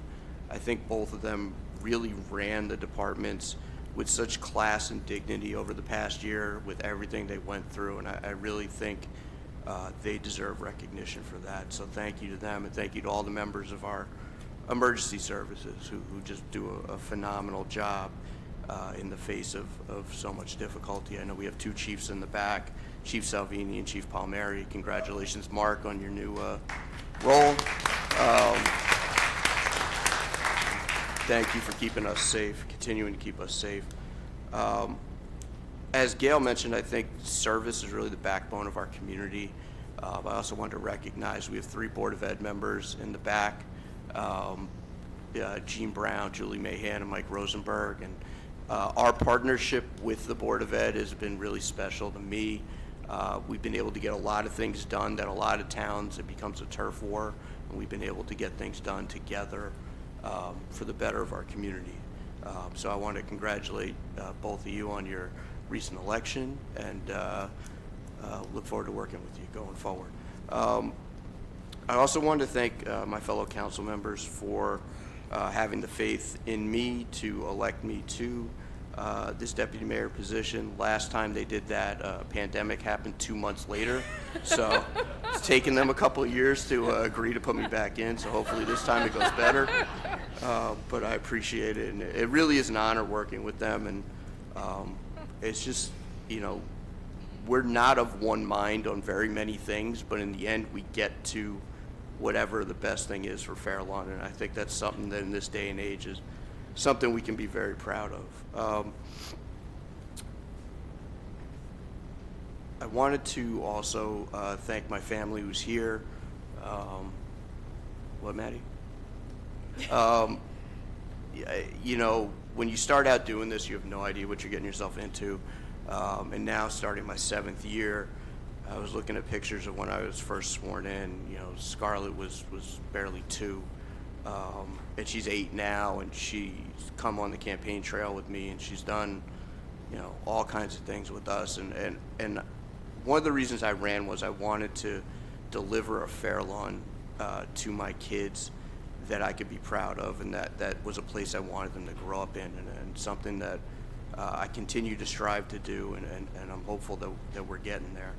I think both of them really ran the departments with such class and dignity over the past year with everything they went through, and I really think they deserve recognition for that. So thank you to them, and thank you to all the members of our emergency services who just do a phenomenal job in the face of so much difficulty. I know we have two chiefs in the back, Chief Salvini and Chief Palmieri. Congratulations, Mark, on your new role. Thank you for keeping us safe, continuing to keep us safe. As Gail mentioned, I think service is really the backbone of our community. I also want to recognize we have 3 Board of Ed members in the back, Gene Brown, Julie Mahan, and Mike Rosenberg. And our partnership with the Board of Ed has been really special to me. We've been able to get a lot of things done that a lot of towns, it becomes a turf war, and we've been able to get things done together for the better of our community. So I want to congratulate both of you on your recent election, and look forward to working with you going forward. I also want to thank my fellow council members for having the faith in me to elect me to this deputy mayor position. Last time they did that, pandemic happened 2 months later, so it's taken them a couple of years to agree to put me back in, so hopefully this time it goes better. But I appreciate it, and it really is an honor working with them, and it's just, we're not of one mind on very many things, but in the end, we get to whatever the best thing is for Fair Lawn, and I think that's something that in this day and age is something we can be very proud of. I wanted to also thank my family who's here. What, Maddie? When you start out doing this, you have no idea what you're getting yourself into. And now, starting my 7th year, I was looking at pictures of when I was first sworn in. Scarlett was barely 2, and she's 8 now, and she's come on the campaign trail with me, and she's done, all kinds of things with us. And one of the reasons I ran was I wanted to deliver a Fair Lawn to my kids that I could be proud of, and that was a place I wanted them to grow up in, and something that I continue to strive to do, and I'm hopeful that we're getting there.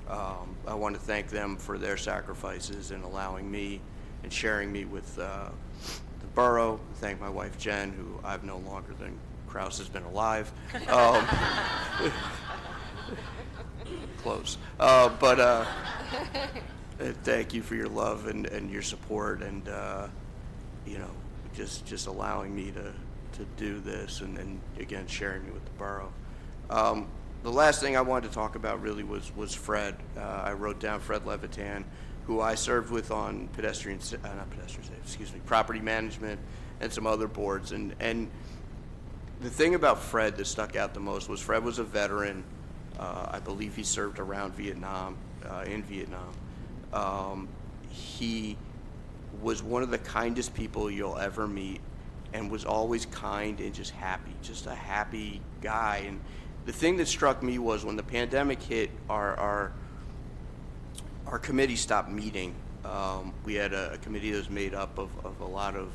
I want to thank them for their sacrifices and allowing me and sharing me with the borough. Thank my wife Jen, who I've known longer than Kraus has been alive. Close. But thank you for your love and your support, and just allowing me to do this, and again sharing me with the borough. The last thing I wanted to talk about really was Fred. I wrote down Fred Levitan, who I served with on property management and some other boards. And the thing about Fred that stuck out the most was Fred was a veteran. I believe he served around Vietnam, in Vietnam. He was one of the kindest people you'll ever meet, and was always kind and just happy, just a happy guy. And the thing that struck me was when the pandemic hit, our committee stopped meeting. We had a committee that was made up of a lot of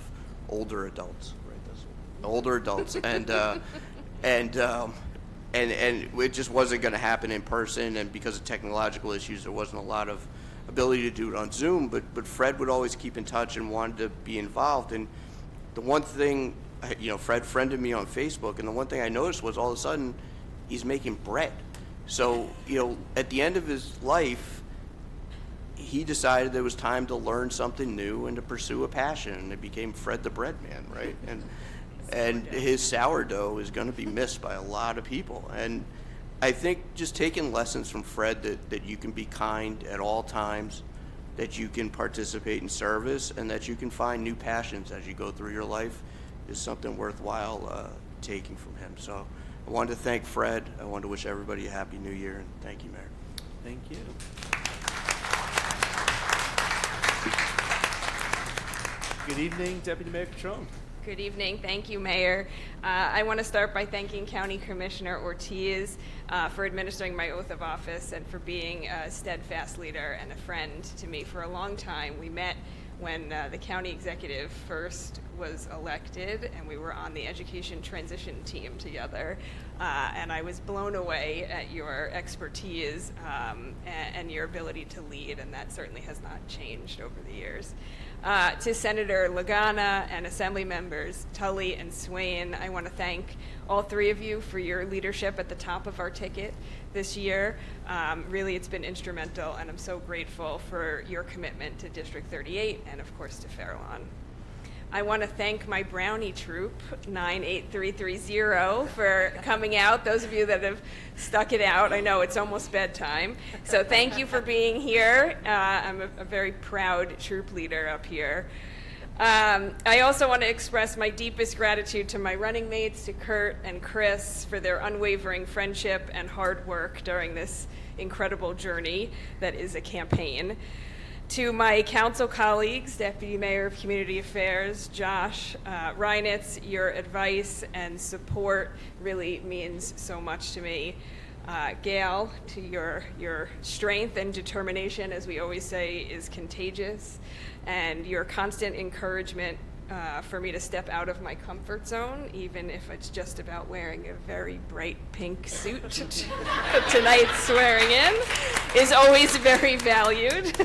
older adults, right? Older adults, and it just wasn't going to happen in person, and because of technological issues, there wasn't a lot of ability to do it on Zoom. But Fred would always keep in touch and wanted to be involved. And the one thing, Fred friended me on Facebook, and the one thing I noticed was all of a sudden he's making bread. So, at the end of his life, he decided it was time to learn something new and to pursue a passion, and it became Fred the Bread Man, right? And his sourdough is going to be missed by a lot of people. And I think just taking lessons from Fred that you can be kind at all times, that you can participate in service, and that you can find new passions as you go through your life is something worthwhile taking from him. So I wanted to thank Fred. I wanted to wish everybody a happy new year, and thank you, Mayor. Thank you. Good evening, Deputy Mayor Catrone. Good evening. Thank you, Mayor. I want to start by thanking County Commissioner Ortiz for administering my oath of office and for being a steadfast leader and a friend to me for a long time. We met when the county executive first was elected, and we were on the education transition team together. And I was blown away at your expertise and your ability to lead, and that certainly has not changed over the years. To Senator Lagana and Assembly Members Tully and Swain, I want to thank all 3 of you for your leadership at the top of our ticket this year. Really, it's been instrumental, and I'm so grateful for your commitment to District 38 and, of course, to Fair Lawn. I want to thank my Brownie troop, 98330, for coming out. Those of you that have stuck it out, I know it's almost bedtime. So thank you for being here. I'm a very proud troop leader up here. I also want to express my deepest gratitude to my running mates, to Kurt and Chris, for their unwavering friendship and hard work during this incredible journey that is a campaign. To my council colleagues, Deputy Mayor of Community Affairs, Josh Reinitz, your advice and support really means so much to me. Gail, to your strength and determination, as we always say, is contagious, and your constant encouragement for me to step out of my comfort zone, even if it's just about wearing a very bright pink suit. Tonight's swearing in is always very valued.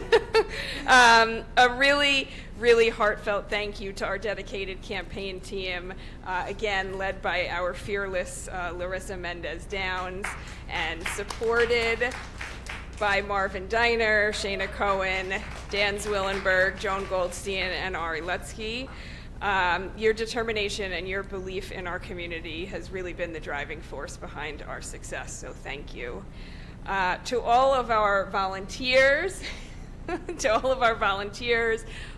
A really, really heartfelt thank you to our dedicated campaign team, again led by our fearless Larissa Mendez Downs and supported by Marvin Diner, Shayna Cohen, Dan Zwillenberg, Joan Goldstein, and Ari Lutsky. Your determination and your belief in our community has really been the driving force behind our success, so thank you. To all of our volunteers,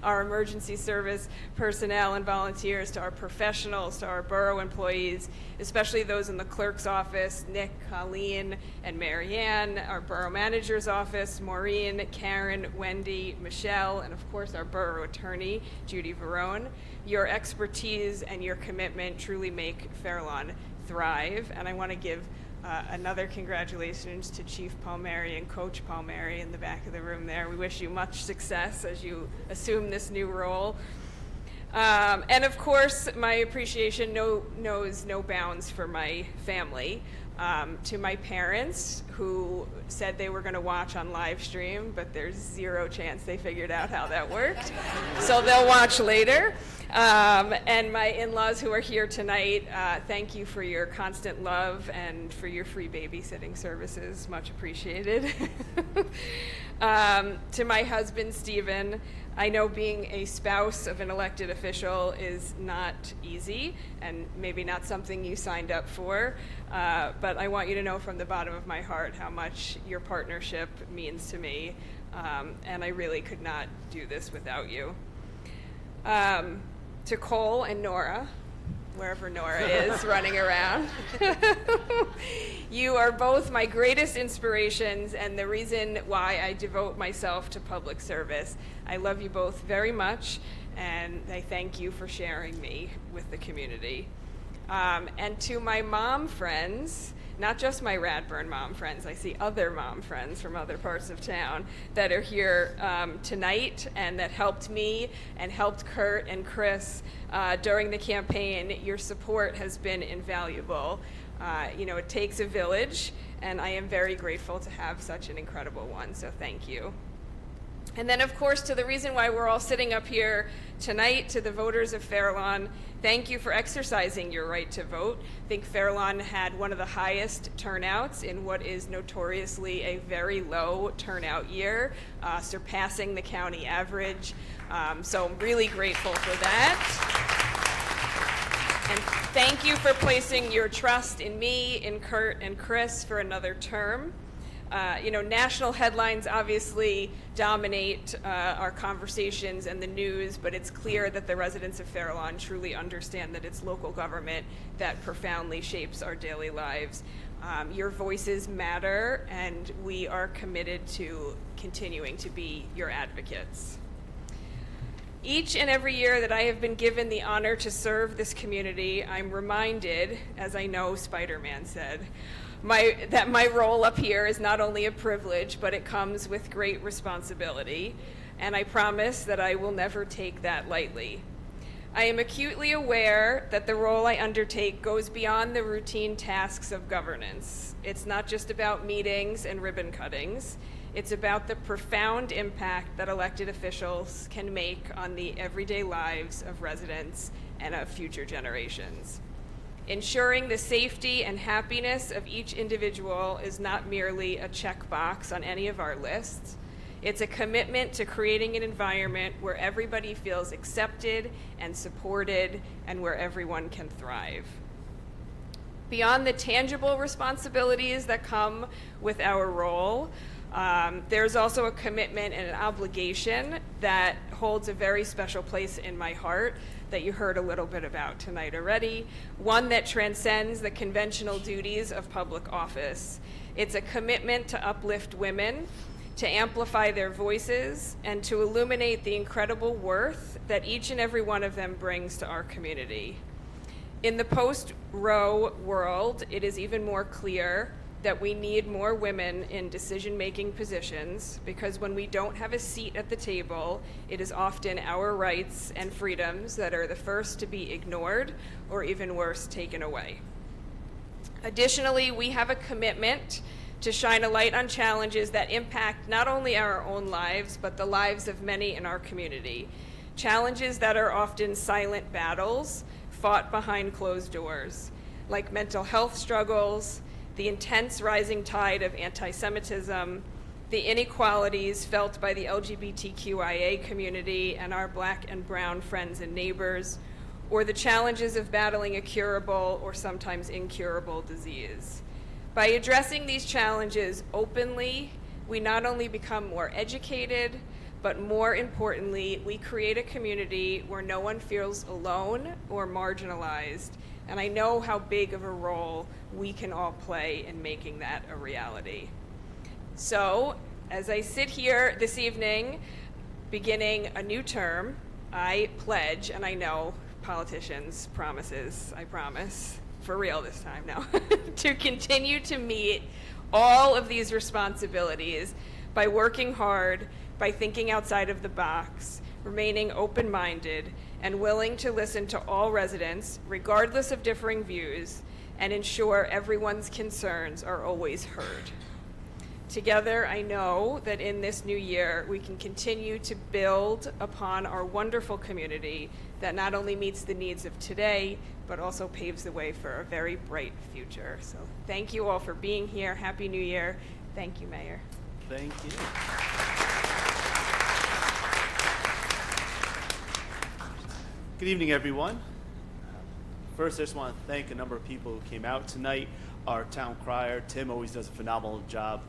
our emergency service personnel and volunteers, to our professionals, to our borough employees, especially those in the clerk's office, Nick, Colleen, and Marianne, our borough manager's office, Maureen, Karen, Wendy, Michelle, and of course our borough attorney, Judy Verone. Your expertise and your commitment truly make Fair Lawn thrive, and I want to give another congratulations to Chief Palmieri and Coach Palmieri in the back of the room there. We wish you much success as you assume this new role. And of course, my appreciation knows no bounds for my family. To my parents, who said they were going to watch on live stream, but there's zero chance they figured out how that worked. So they'll watch later. And my in-laws who are here tonight, thank you for your constant love and for your free babysitting services. Much appreciated. To my husband, Stephen, I know being a spouse of an elected official is not easy and maybe not something you signed up for, but I want you to know from the bottom of my heart how much your partnership means to me, and I really could not do this without you. To Cole and Nora, wherever Nora is running around. You are both my greatest inspirations and the reason why I devote myself to public service. I love you both very much, and I thank you for sharing me with the community. And to my mom friends, not just my Radburn mom friends, I see other mom friends from other parts of town that are here tonight and that helped me and helped Kurt and Chris during the campaign. Your support has been invaluable. It takes a village, and I am very grateful to have such an incredible one, so thank you. And then, of course, to the reason why we're all sitting up here tonight, to the voters of Fair Lawn, thank you for exercising your right to vote. I think Fair Lawn had one of the highest turnouts in what is notoriously a very low turnout year, surpassing the county average. So I'm really grateful for that. And thank you for placing your trust in me, in Kurt and Chris for another term. National headlines obviously dominate our conversations and the news, but it's clear that the residents of Fair Lawn truly understand that it's local government that profoundly shapes our daily lives. Your voices matter, and we are committed to continuing to be your advocates. Each and every year that I have been given the honor to serve this community, I'm reminded, as I know Spider-Man said, that my role up here is not only a privilege, but it comes with great responsibility, and I promise that I will never take that lightly. I am acutely aware that the role I undertake goes beyond the routine tasks of governance. It's not just about meetings and ribbon cuttings. It's about the profound impact that elected officials can make on the everyday lives of residents and of future generations. Ensuring the safety and happiness of each individual is not merely a checkbox on any of our lists. It's a commitment to creating an environment where everybody feels accepted and supported and where everyone can thrive. Beyond the tangible responsibilities that come with our role, there's also a commitment and an obligation that holds a very special place in my heart that you heard a little bit about tonight already, one that transcends the conventional duties of public office. It's a commitment to uplift women, to amplify their voices, and to illuminate the incredible worth that each and every one of them brings to our community. In the post-Roe world, it is even more clear that we need more women in decision-making positions, because when we don't have a seat at the table, it is often our rights and freedoms that are the first to be ignored, or even worse, taken away. Additionally, we have a commitment to shine a light on challenges that impact not only our own lives, but the lives of many in our community. Challenges that are often silent battles fought behind closed doors, like mental health struggles, the intense rising tide of anti-Semitism, the inequalities felt by the LGBTQIA community and our Black and brown friends and neighbors, or the challenges of battling a curable or sometimes incurable disease. By addressing these challenges openly, we not only become more educated, but more importantly, we create a community where no one feels alone or marginalized. And I know how big of a role we can all play in making that a reality. So, as I sit here this evening, beginning a new term, I pledge, and I know politicians, promises, I promise, for real this time now, to continue to meet all of these responsibilities by working hard, by thinking outside of the box, remaining open-minded, and willing to listen to all residents, regardless of differing views, and ensure everyone's concerns are always heard. Together, I know that in this new year, we can continue to build upon our wonderful community that not only meets the needs of today, but also paves the way for a very bright future. So thank you all for being here. Happy New Year. Thank you, Mayor. Thank you. Good evening, everyone. First, I just want to thank a number of people who came out tonight. Our town crier, Tim, always does a phenomenal job.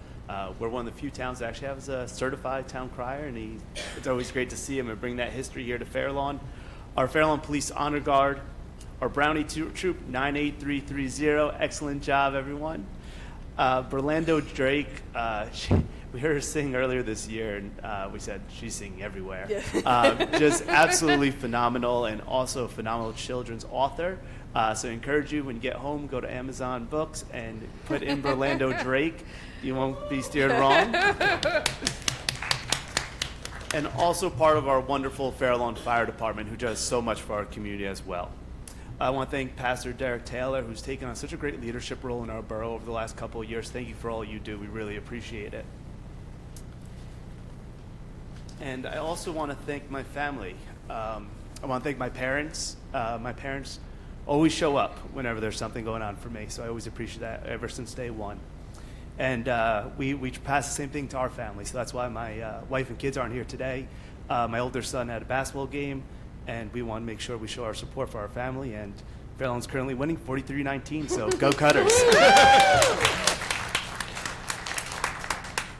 We're one of the few towns that actually has a certified town crier, and it's always great to see him and bring that history here to Fairlawn. Our Fairlawn Police Honor Guard, our Brownie Troop 98330, excellent job, everyone. Berlando Drake, we heard her sing earlier this year, and we said she's singing everywhere. Yeah. Just absolutely phenomenal, and also a phenomenal children's author. So I encourage you, when you get home, go to Amazon Books and put in Berlando Drake. You won't be steered wrong. And also part of our wonderful Fairlawn Fire Department, who does so much for our community as well. I want to thank Pastor Derek Taylor, who's taken on such a great leadership role in our borough over the last couple of years. Thank you for all you do. We really appreciate it. And I also want to thank my family. I want to thank my parents. My parents always show up whenever there's something going on for me, so I always appreciate that ever since day one. And we pass the same thing to our family, so that's why my wife and kids aren't here today. My older son had a basketball game, and we want to make sure we show our support for our family, and Fairlawn's currently winning 43-19, so go Cutters.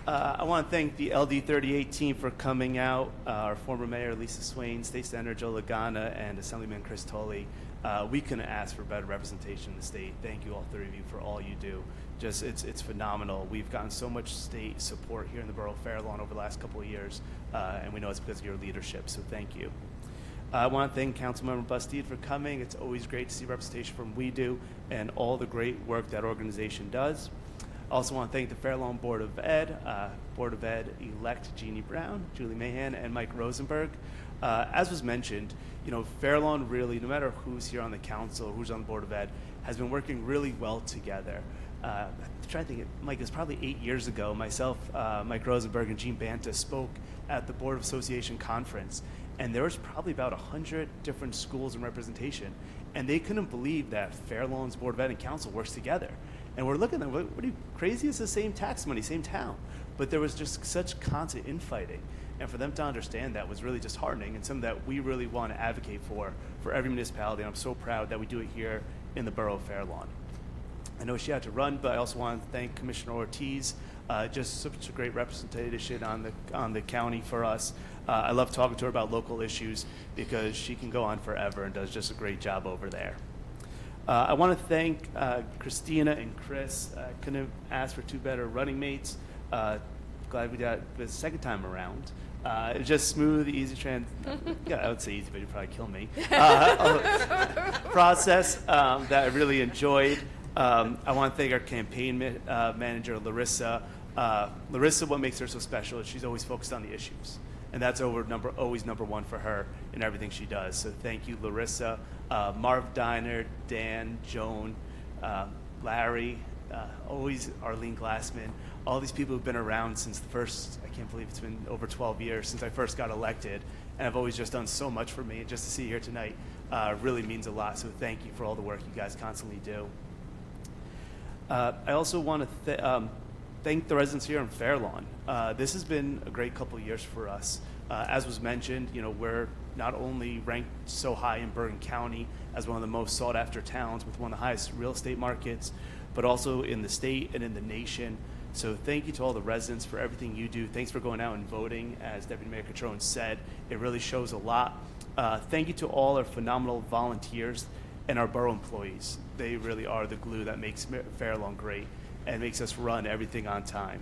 I want to thank the LD38 team for coming out, our former mayor Lisa Swain, State Senator Joe Lagana, and Assemblyman Chris Tolley. We couldn't ask for better representation in the state. Thank you, all three of you, for all you do. Just it's phenomenal. We've gotten so much state support here in the borough of Fairlawn over the last couple of years, and we know it's because of your leadership, so thank you. I want to thank Councilmember Bastide for coming. It's always great to see representation from We Do and all the great work that organization does. I also want to thank the Fairlawn Board of Ed elect Jeannie Brown, Julie Mahan, and Mike Rosenberg. As was mentioned, Fairlawn really, no matter who's here on the council, who's on the Board of Ed, has been working really well together. I'm trying to think, Mike, it's probably 8 years ago, myself, Mike Rosenberg, and Gene Banta spoke at the Board of Association conference, and there was probably about 100 different schools in representation, and they couldn't believe that Fairlawn's Board of Ed and Council works together. And we're looking at them, what are you crazy? It's the same tax money, same town. But there was just such constant infighting. And for them to understand that was really disheartening, and something that we really want to advocate for every municipality. And I'm so proud that we do it here in the borough of Fairlawn. I know she had to run, but I also want to thank Commissioner Ortiz, just such a great representation on the county for us. I love talking to her about local issues because she can go on forever and does just a great job over there. I want to thank Christina and Chris. I couldn't have asked for two better running mates. Glad we got it the second time around. It's just smooth, easy yeah, I would say easy, but you'd probably kill me. Process that I really enjoyed. I want to thank our campaign manager, Larissa. Larissa, what makes her so special is she's always focused on the issues. And that's always number one for her in everything she does. So thank you, Larissa. Marv Diner, Dan, Joan, Larry, always Arlene Glassman, all these people who've been around since the first, I can't believe it's been over 12 years since I first got elected, and have always just done so much for me. And just to see you here tonight really means a lot. So thank you for all the work you guys constantly do. I also want to thank the residents here in Fair Lawn. This has been a great couple of years for us. As was mentioned, we're not only ranked so high in Bergen County as one of the most sought after towns with one of the highest real estate markets, but also in the state and in the nation. So thank you to all the residents for everything you do. Thanks for going out and voting. As Deputy Mayor Catrone said, it really shows a lot. Thank you to all our phenomenal volunteers and our borough employees. They really are the glue that makes Fair Lawn great and makes us run everything on time.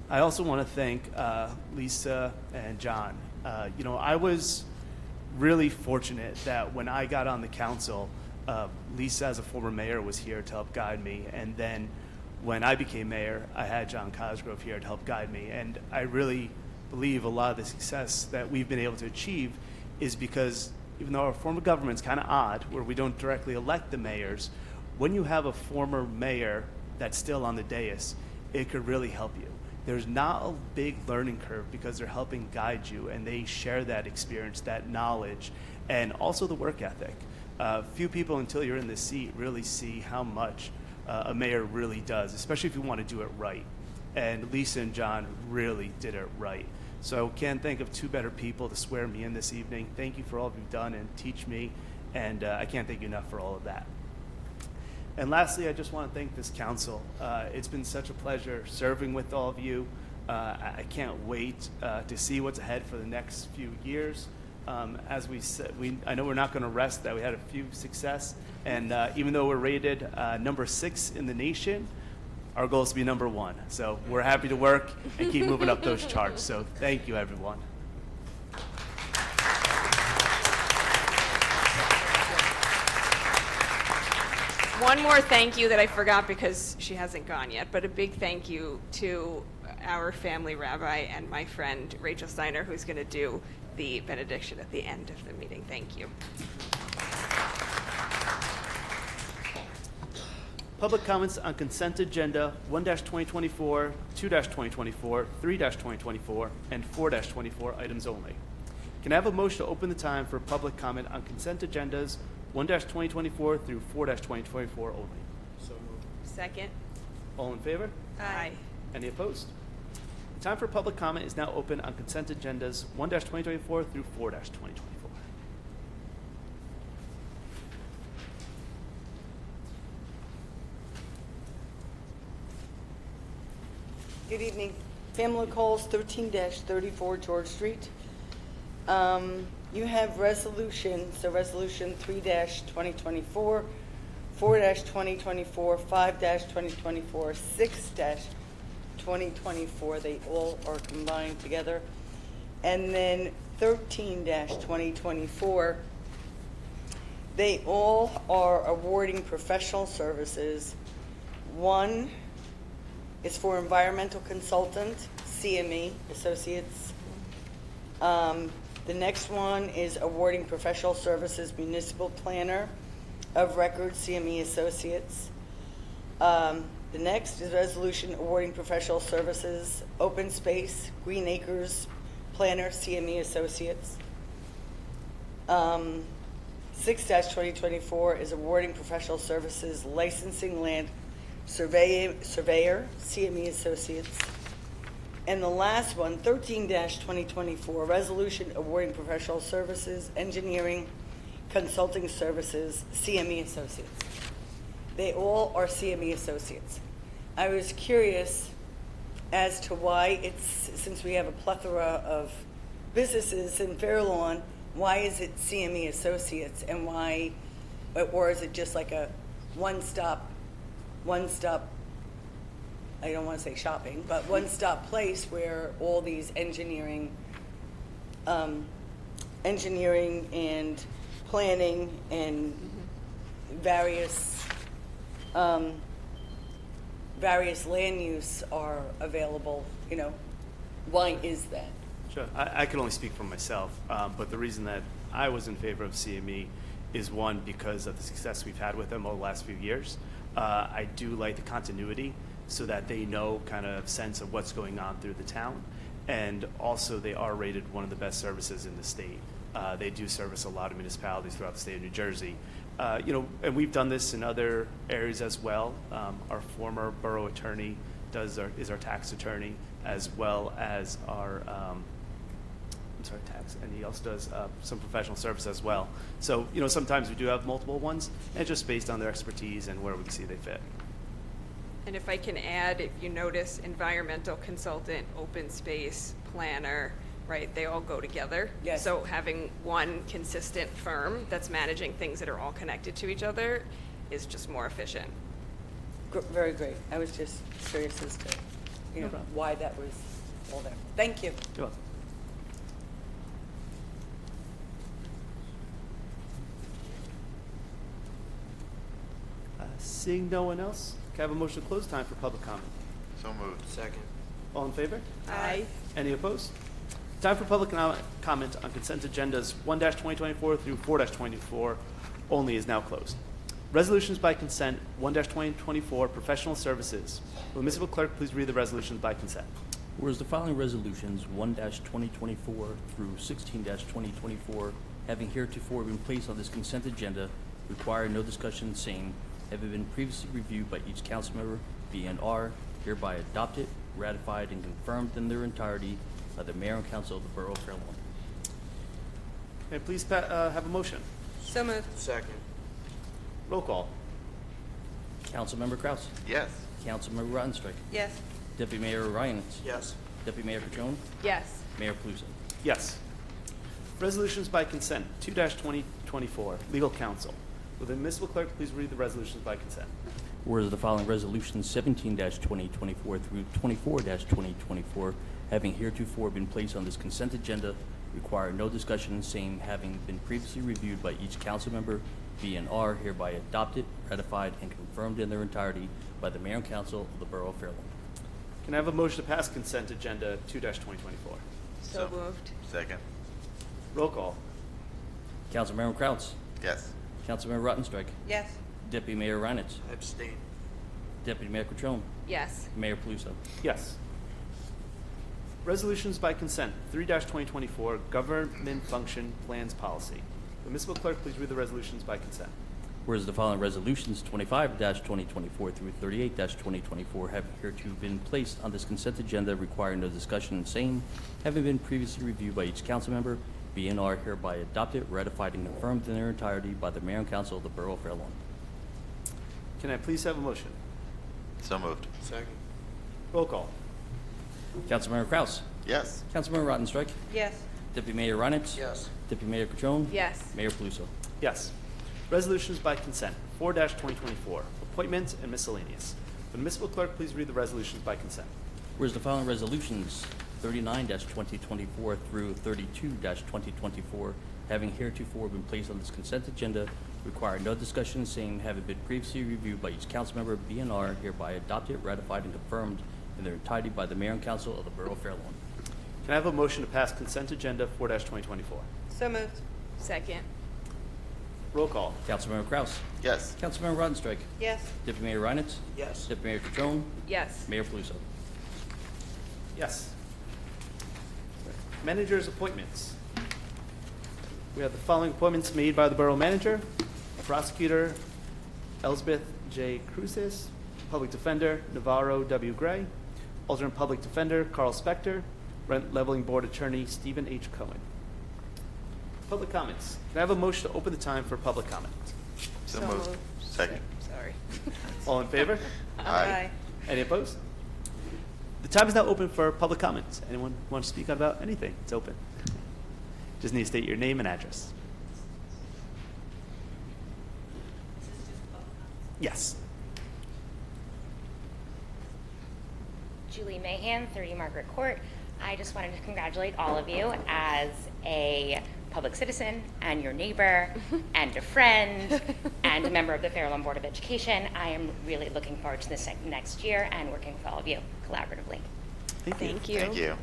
I also want to thank Lisa and John. I was really fortunate that when I got on the council, Lisa, as a former mayor, was here to help guide me. And then when I became mayor, I had John Cosgrove here to help guide me. And I really believe a lot of the success that we've been able to achieve is because even though our form of government's kind of odd, where we don't directly elect the mayors, when you have a former mayor that's still on the dais, it could really help you. There's not a big learning curve because they're helping guide you, and they share that experience, that knowledge, and also the work ethic. Few people, until you're in the seat, really see how much a mayor really does, especially if you want to do it right. And Lisa and John really did it right. So can't think of two better people to swear me in this evening. Thank you for all you've done and teach me, and I can't thank you enough for all of that. And lastly, I just want to thank this council. It's been such a pleasure serving with all of you. I can't wait to see what's ahead for the next few years. As we said, I know we're not going to rest, that we had a few success. And even though we're rated number 6 in the nation, our goal is to be number 1. So we're happy to work and keep moving up those charts. So thank you, everyone. One more thank you that I forgot because she hasn't gone yet, but a big thank you to our family rabbi and my friend Rachel Steiner, who's going to do the benediction at the end of the meeting. Thank you. Public comments on consent agenda 1-2024, 2-2024, 3-2024, and 4-24 items only. Can I have a motion to open the time for public comment on consent agendas 1-2024 through 4-2024 only? So moved. Second. All in favor? Aye. Any opposed? The time for public comment is now open on consent agendas 1-2024 through 4-2024. Good evening. Family calls 13-34 George Street. You have resolutions, so resolution 3-2024, 4-2024, 5-2024, 6-2024. They all are combined together. And then 13-2024, they all are awarding professional services. One is for environmental consultant, CME Associates. The next one is awarding professional services, municipal planner of record, CME Associates. The next is resolution awarding professional services, open space, Green Acres planner, CME Associates. 6-2024 is awarding professional services, licensing land surveyor, CME Associates. And the last one, 13-2024, resolution awarding professional services, engineering, consulting services, CME Associates. They all are CME Associates. I was curious as to why it's, since we have a plethora of businesses in Fair Lawn, why is it CME Associates, and why, or is it just like a one-stop, I don't want to say shopping, but one-stop place where all these engineering and planning and various various land use are available, why is that? Sure. I can only speak for myself, but the reason that I was in favor of CME is one, because of the success we've had with them over the last few years. I do like the continuity so that they know kind of sense of what's going on through the town. And also they are rated one of the best services in the state. They do service a lot of municipalities throughout the state of New Jersey. And we've done this in other areas as well. Our former borough attorney is our tax attorney, as well as our tax, and he also does some professional service as well. So, sometimes we do have multiple ones, and just based on their expertise and where we see they fit. And if I can add, if you notice, environmental consultant, open space, planner, right, they all go together. Yes. So having one consistent firm that's managing things that are all connected to each other is just more efficient. Very great. I was just curious as to, No problem. why that was all there. Thank you. You're welcome. Seeing no one else, can I have a motion to close time for public comment? So moved. Second. All in favor? Aye. Any opposed? Time for public comment on consent agendas 1-2024 through 4-2024 only is now closed. Resolutions by consent, 1-2024, professional services. Will the municipal clerk please read the resolutions by consent? Whereas the following resolutions, 1-2024 through 16-2024, having heretofore been placed on this consent agenda, require no discussion, same, having been previously reviewed by each council member, be and are hereby adopted, ratified, and confirmed in their entirety by the mayor and council of the borough of Fair Lawn. May I please have a motion? So moved. Second. Roll call. Councilmember Kraus. Yes. Councilmember Rottenstrike. Yes. Deputy Mayor Ryan. Yes. Deputy Mayor Catrone. Yes. Mayor Paluso. Yes. Resolutions by consent, 2-2024, legal counsel. Will the municipal clerk please read the resolutions by consent? Whereas the following resolutions, 17-2024 through 24-2024, having heretofore been placed on this consent agenda, require no discussion, same having been previously reviewed by each council member, be and are hereby adopted, ratified, and confirmed in their entirety by the mayor and council of the borough of Fair Lawn. Can I have a motion to pass consent agenda 2-2024? So moved. Second. Roll call. Councilmember Kraus. Yes. Councilmember Rottenstrike. Yes. Deputy Mayor Reinitz. Abstain. Deputy Mayor Catrone. Yes. Mayor Paluso. Yes. Resolutions by consent, 3-2024, government function plans policy. The municipal clerk please read the resolutions by consent. Whereas the following resolutions, 25-2024 through 38-2024, have hereto been placed on this consent agenda, requiring no discussion, and same, having been previously reviewed by each council member, be and are hereby adopted, ratified, and confirmed in their entirety by the mayor and council of the borough of Fair Lawn. Can I please have a motion? So moved. Second. Roll call. Councilmember Kraus. Yes. Councilmember Rottenstrike. Yes. Deputy Mayor Reinitz. Yes. Deputy Mayor Catrone. Yes. Mayor Paluso. Yes. Resolutions by consent, 4-2024, appointments and miscellaneous. Will the municipal clerk please read the resolutions by consent? Whereas the following resolutions, 39-2024 through 32-2024, having heretofore been placed on this consent agenda, require no discussion, same having been previously reviewed by each council member, be and are hereby adopted, ratified, and confirmed in their entirety by the mayor and council of the borough of Fair Lawn. Can I have a motion to pass consent agenda 4-2024? So moved. Second. Roll call. Councilmember Kraus. Yes. Councilmember Rottenstrike. Yes. Deputy Mayor Reinitz. Yes. Deputy Mayor Catrone. Yes. Mayor Paluso. Yes. Managers' appointments. We have the following appointments made by the borough manager: prosecutor Elizabeth J. Cruces, public defender Navarro W. Gray, alternate public defender Carl Spector, rent leveling board attorney Stephen H. Cohen. Public comments. Can I have a motion to open the time for public comment? So moved. Second. Sorry. All in favor? Aye. Any opposed? The time is now open for public comments. Anyone want to speak about anything? It's open. Just need to state your name and address. Yes. Julie Mahan, 30 Margaret Court. I just wanted to congratulate all of you as a public citizen and your neighbor and a friend and a member of the Fairlawn Board of Education. I am really looking forward to this next year and working with all of you collaboratively. Thank you. Thank you.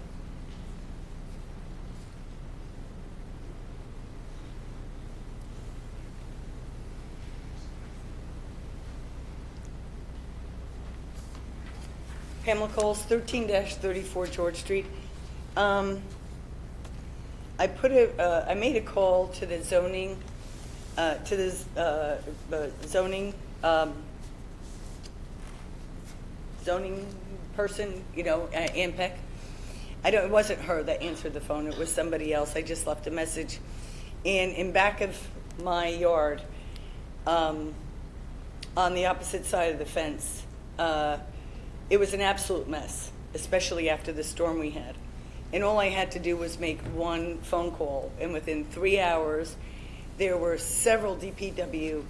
Pamela Coles, 13-34 George Street. I made a call to the zoning, zoning person, AMPEC. It wasn't her that answered the phone, it was somebody else. I just left a message. And in back of my yard, on the opposite side of the fence, it was an absolute mess, especially after the storm we had. And all I had to do was make one phone call, and within 3 hours, there were several DPW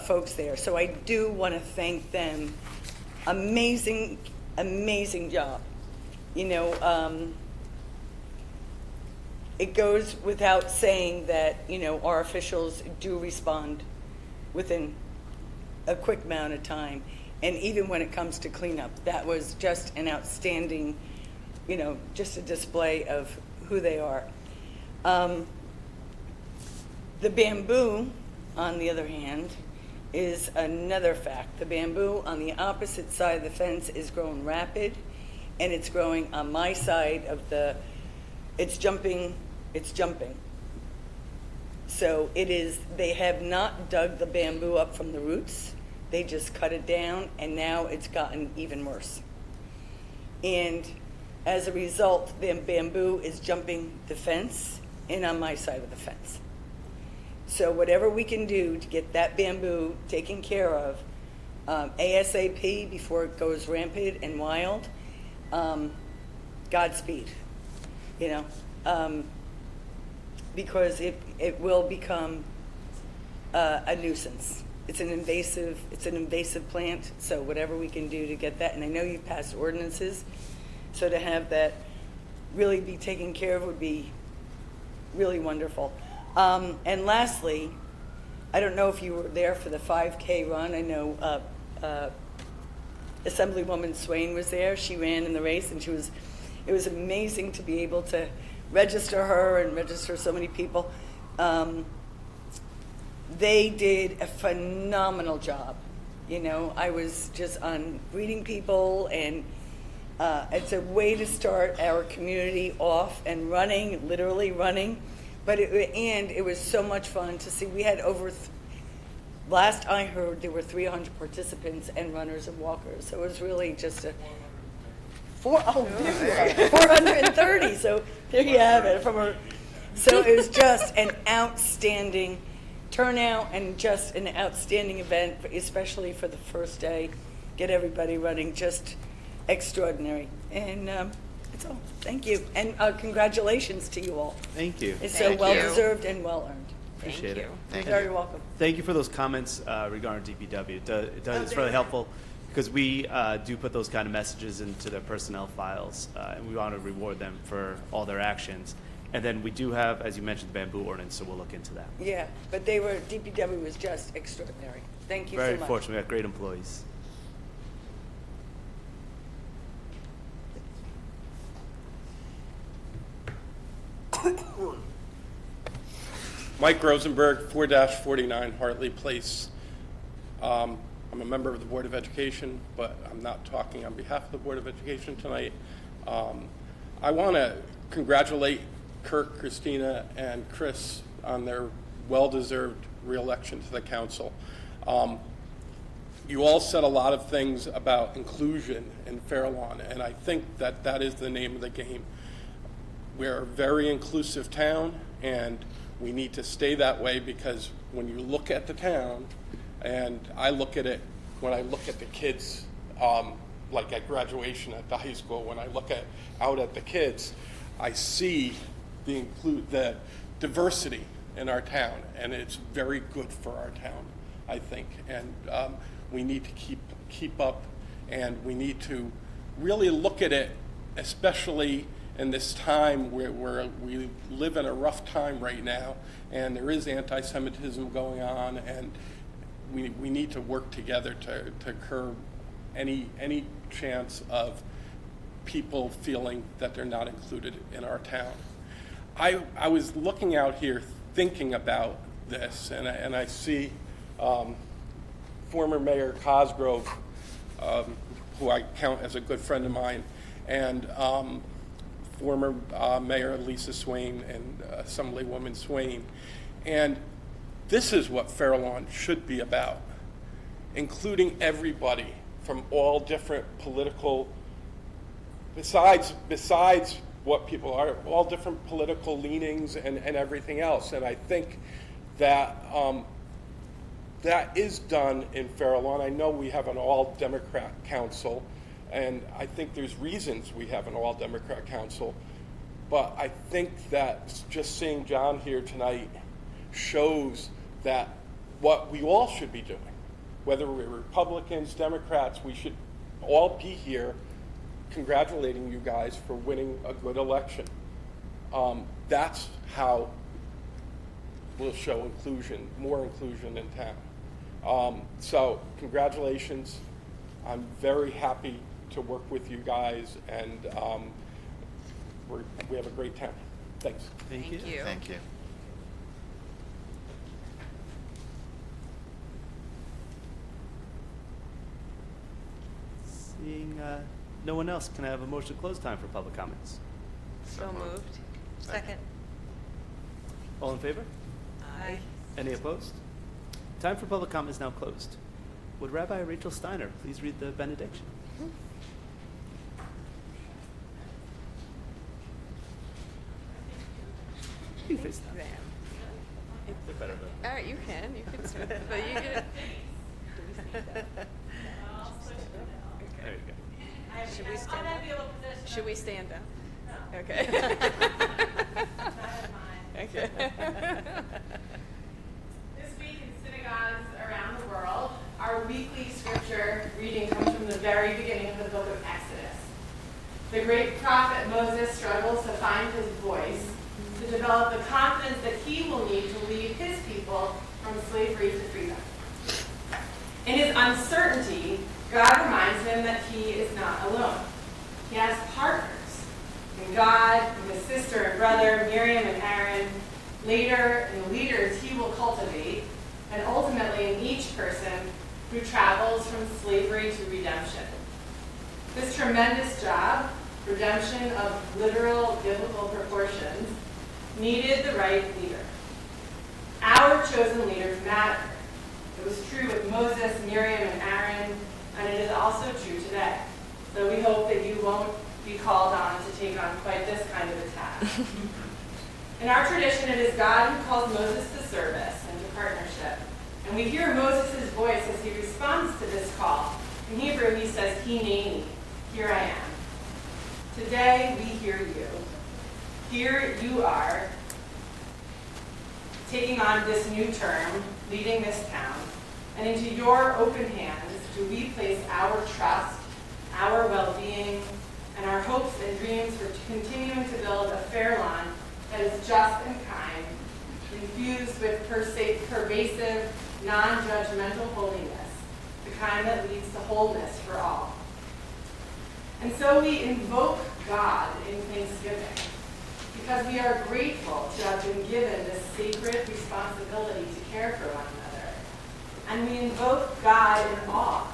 folks there. So I do want to thank them. Amazing, amazing job. It goes without saying that, our officials do respond within a quick amount of time. And even when it comes to cleanup, that was just an outstanding, just a display of who they are. The bamboo, on the other hand, is another fact. The bamboo on the opposite side of the fence is growing rapid, and it's growing on my side of it's jumping. So they have not dug the bamboo up from the roots. They just cut it down, and now it's gotten even worse. And as a result, the bamboo is jumping the fence and on my side of the fence. So whatever we can do to get that bamboo taken care of ASAP before it goes rampant and wild, Godspeed, because it will become a nuisance. It's an invasive plant, so whatever we can do to get that, and I know you've passed ordinances, so to have that really be taken care of would be really wonderful. And lastly, I don't know if you were there for the 5K run. I know Assemblywoman Swain was there. She ran in the race, and it was amazing to be able to register her and register so many people. They did a phenomenal job. I was just on greeting people, and it's a way to start our community off and running, literally running. But it was so much fun to see. We had last I heard, there were 300 participants and runners and walkers. So it was really just 430. So there you have it. So it was just an outstanding turnout and just an outstanding event, especially for the first day. Get everybody running, just extraordinary. And that's all. Thank you. And congratulations to you all. Thank you. It's so well-deserved and well-earned. Appreciate it. You're very welcome. Thank you for those comments regarding DPW. It's really helpful because we do put those kind of messages into their personnel files, and we want to reward them for all their actions. And then we do have, as you mentioned, the bamboo ordinance, so we'll look into that. Yeah, but DPW was just extraordinary. Thank you so much. Very fortunate. We have great employees. Mike Rosenberg, 4-49 Hartley Place. I'm a member of the Board of Education, but I'm not talking on behalf of the Board of Education tonight. I want to congratulate Kirk, Christina, and Chris on their well-deserved re-election to the council. You all said a lot of things about inclusion in Fairlawn, and I think that is the name of the game. We're a very inclusive town, and we need to stay that way, because when you look at the town, and I look at it when I look at the kids, like at graduation at the high school, when I look out at the kids, I see the diversity in our town, and it's very good for our town, I think. And we need to keep up, and we need to really look at it, especially in this time where we live in a rough time right now, and there is anti-Semitism going on, and we need to work together to curb any chance of people feeling that they're not included in our town. I was looking out here thinking about this, and I see former Mayor Cosgrove, who I count as a good friend of mine, and former Mayor Lisa Swain and Assemblywoman Swain. And this is what Fair Lawn should be about, including everybody from all different political, besides what people are, all different political leanings and everything else. And I think that that is done in Fair Lawn. I know we have an all-Democrat council, and I think there's reasons we have an all-Democrat council, but I think that just seeing John here tonight shows that what we all should be doing, whether we're Republicans, Democrats, we should all be here congratulating you guys for winning a good election. That's how we'll show inclusion, more inclusion in town. So congratulations. I'm very happy to work with you guys, and we have a great town. Thanks. Thank you. Thank you. Seeing no one else, can I have a motion to close time for public comments? So moved. Second. All in favor? Aye. Any opposed? Time for public comment is now closed. Would Rabbi Rachel Steiner please read the benediction? You face that. They're better than. All right, you can but you get. There you go. Should we stand up? Should we stand up? Okay. Okay. This week in synagogues around the world, our weekly scripture reading comes from the very beginning of the book of Exodus. The great prophet Moses struggles to find his voice, to develop the confidence that he will need to lead his people from slavery to freedom. In his uncertainty, God reminds him that he is not alone. He has partners in God, in his sister and brother, Miriam and Aaron, later in the leaders he will cultivate, and ultimately in each person who travels from slavery to redemption. This tremendous job, redemption of literal biblical proportions, needed the right leader. Our chosen leaders matter. It was true with Moses, Miriam, and Aaron, and it is also true today. So we hope that you won't be called on to take on quite this kind of a task. In our tradition, it is God who calls Moses to service and to partnership. And we hear Moses' voice as he responds to this call. In Hebrew, he says, "Hineni," here I am. Today, we hear you. Here you are, taking on this new term, leading this town, and into your open hands do we place our trust, our well-being, and our hopes and dreams for continuing to build a Fair Lawn that is just and kind, infused with pervasive, non-judgmental holiness, the kind that leads to wholeness for all. And so we invoke God in thanksgiving, because we are grateful to have been given this sacred responsibility to care for one another. And we invoke God in awe,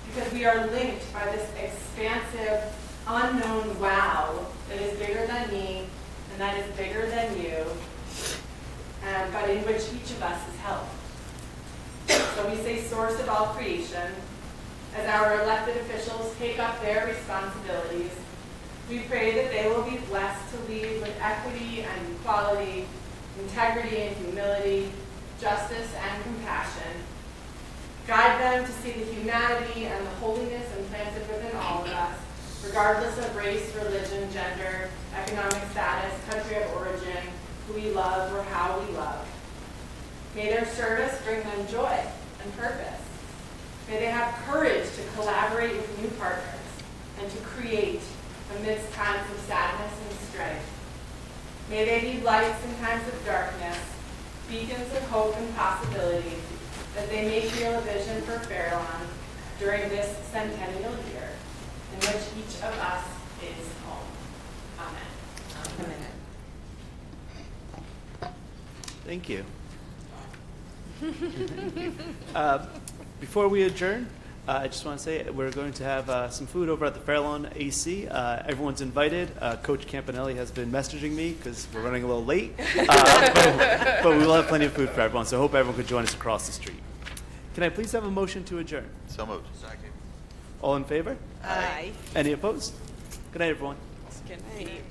because we are linked by this expansive, unknown wow that is bigger than me and that is bigger than you, but in which each of us is held. So we say source of all creation. As our elected officials take up their responsibilities, we pray that they will be blessed to lead with equity and equality, integrity and humility, justice and compassion. Guide them to see the humanity and the holiness implanted within all of us, regardless of race, religion, gender, economic status, country of origin, who we love, or how we love. May their service bring them joy and purpose. May they have courage to collaborate with new partners and to create amidst times of sadness and strife. May they be lights in times of darkness, beacons of hope and possibility, that they may feel a vision for Fairlawn during this centennial year, in which each of us is home. Amen. Thank you. Before we adjourn, I just want to say we're going to have some food over at the Fairlawn AC. Everyone's invited. Coach Campanelli has been messaging me because we're running a little late, but we will have plenty of food for everyone, so I hope everyone could join us across the street. Can I please have a motion to adjourn? So moved. All in favor? Aye. Any opposed? Good night, everyone. Good night.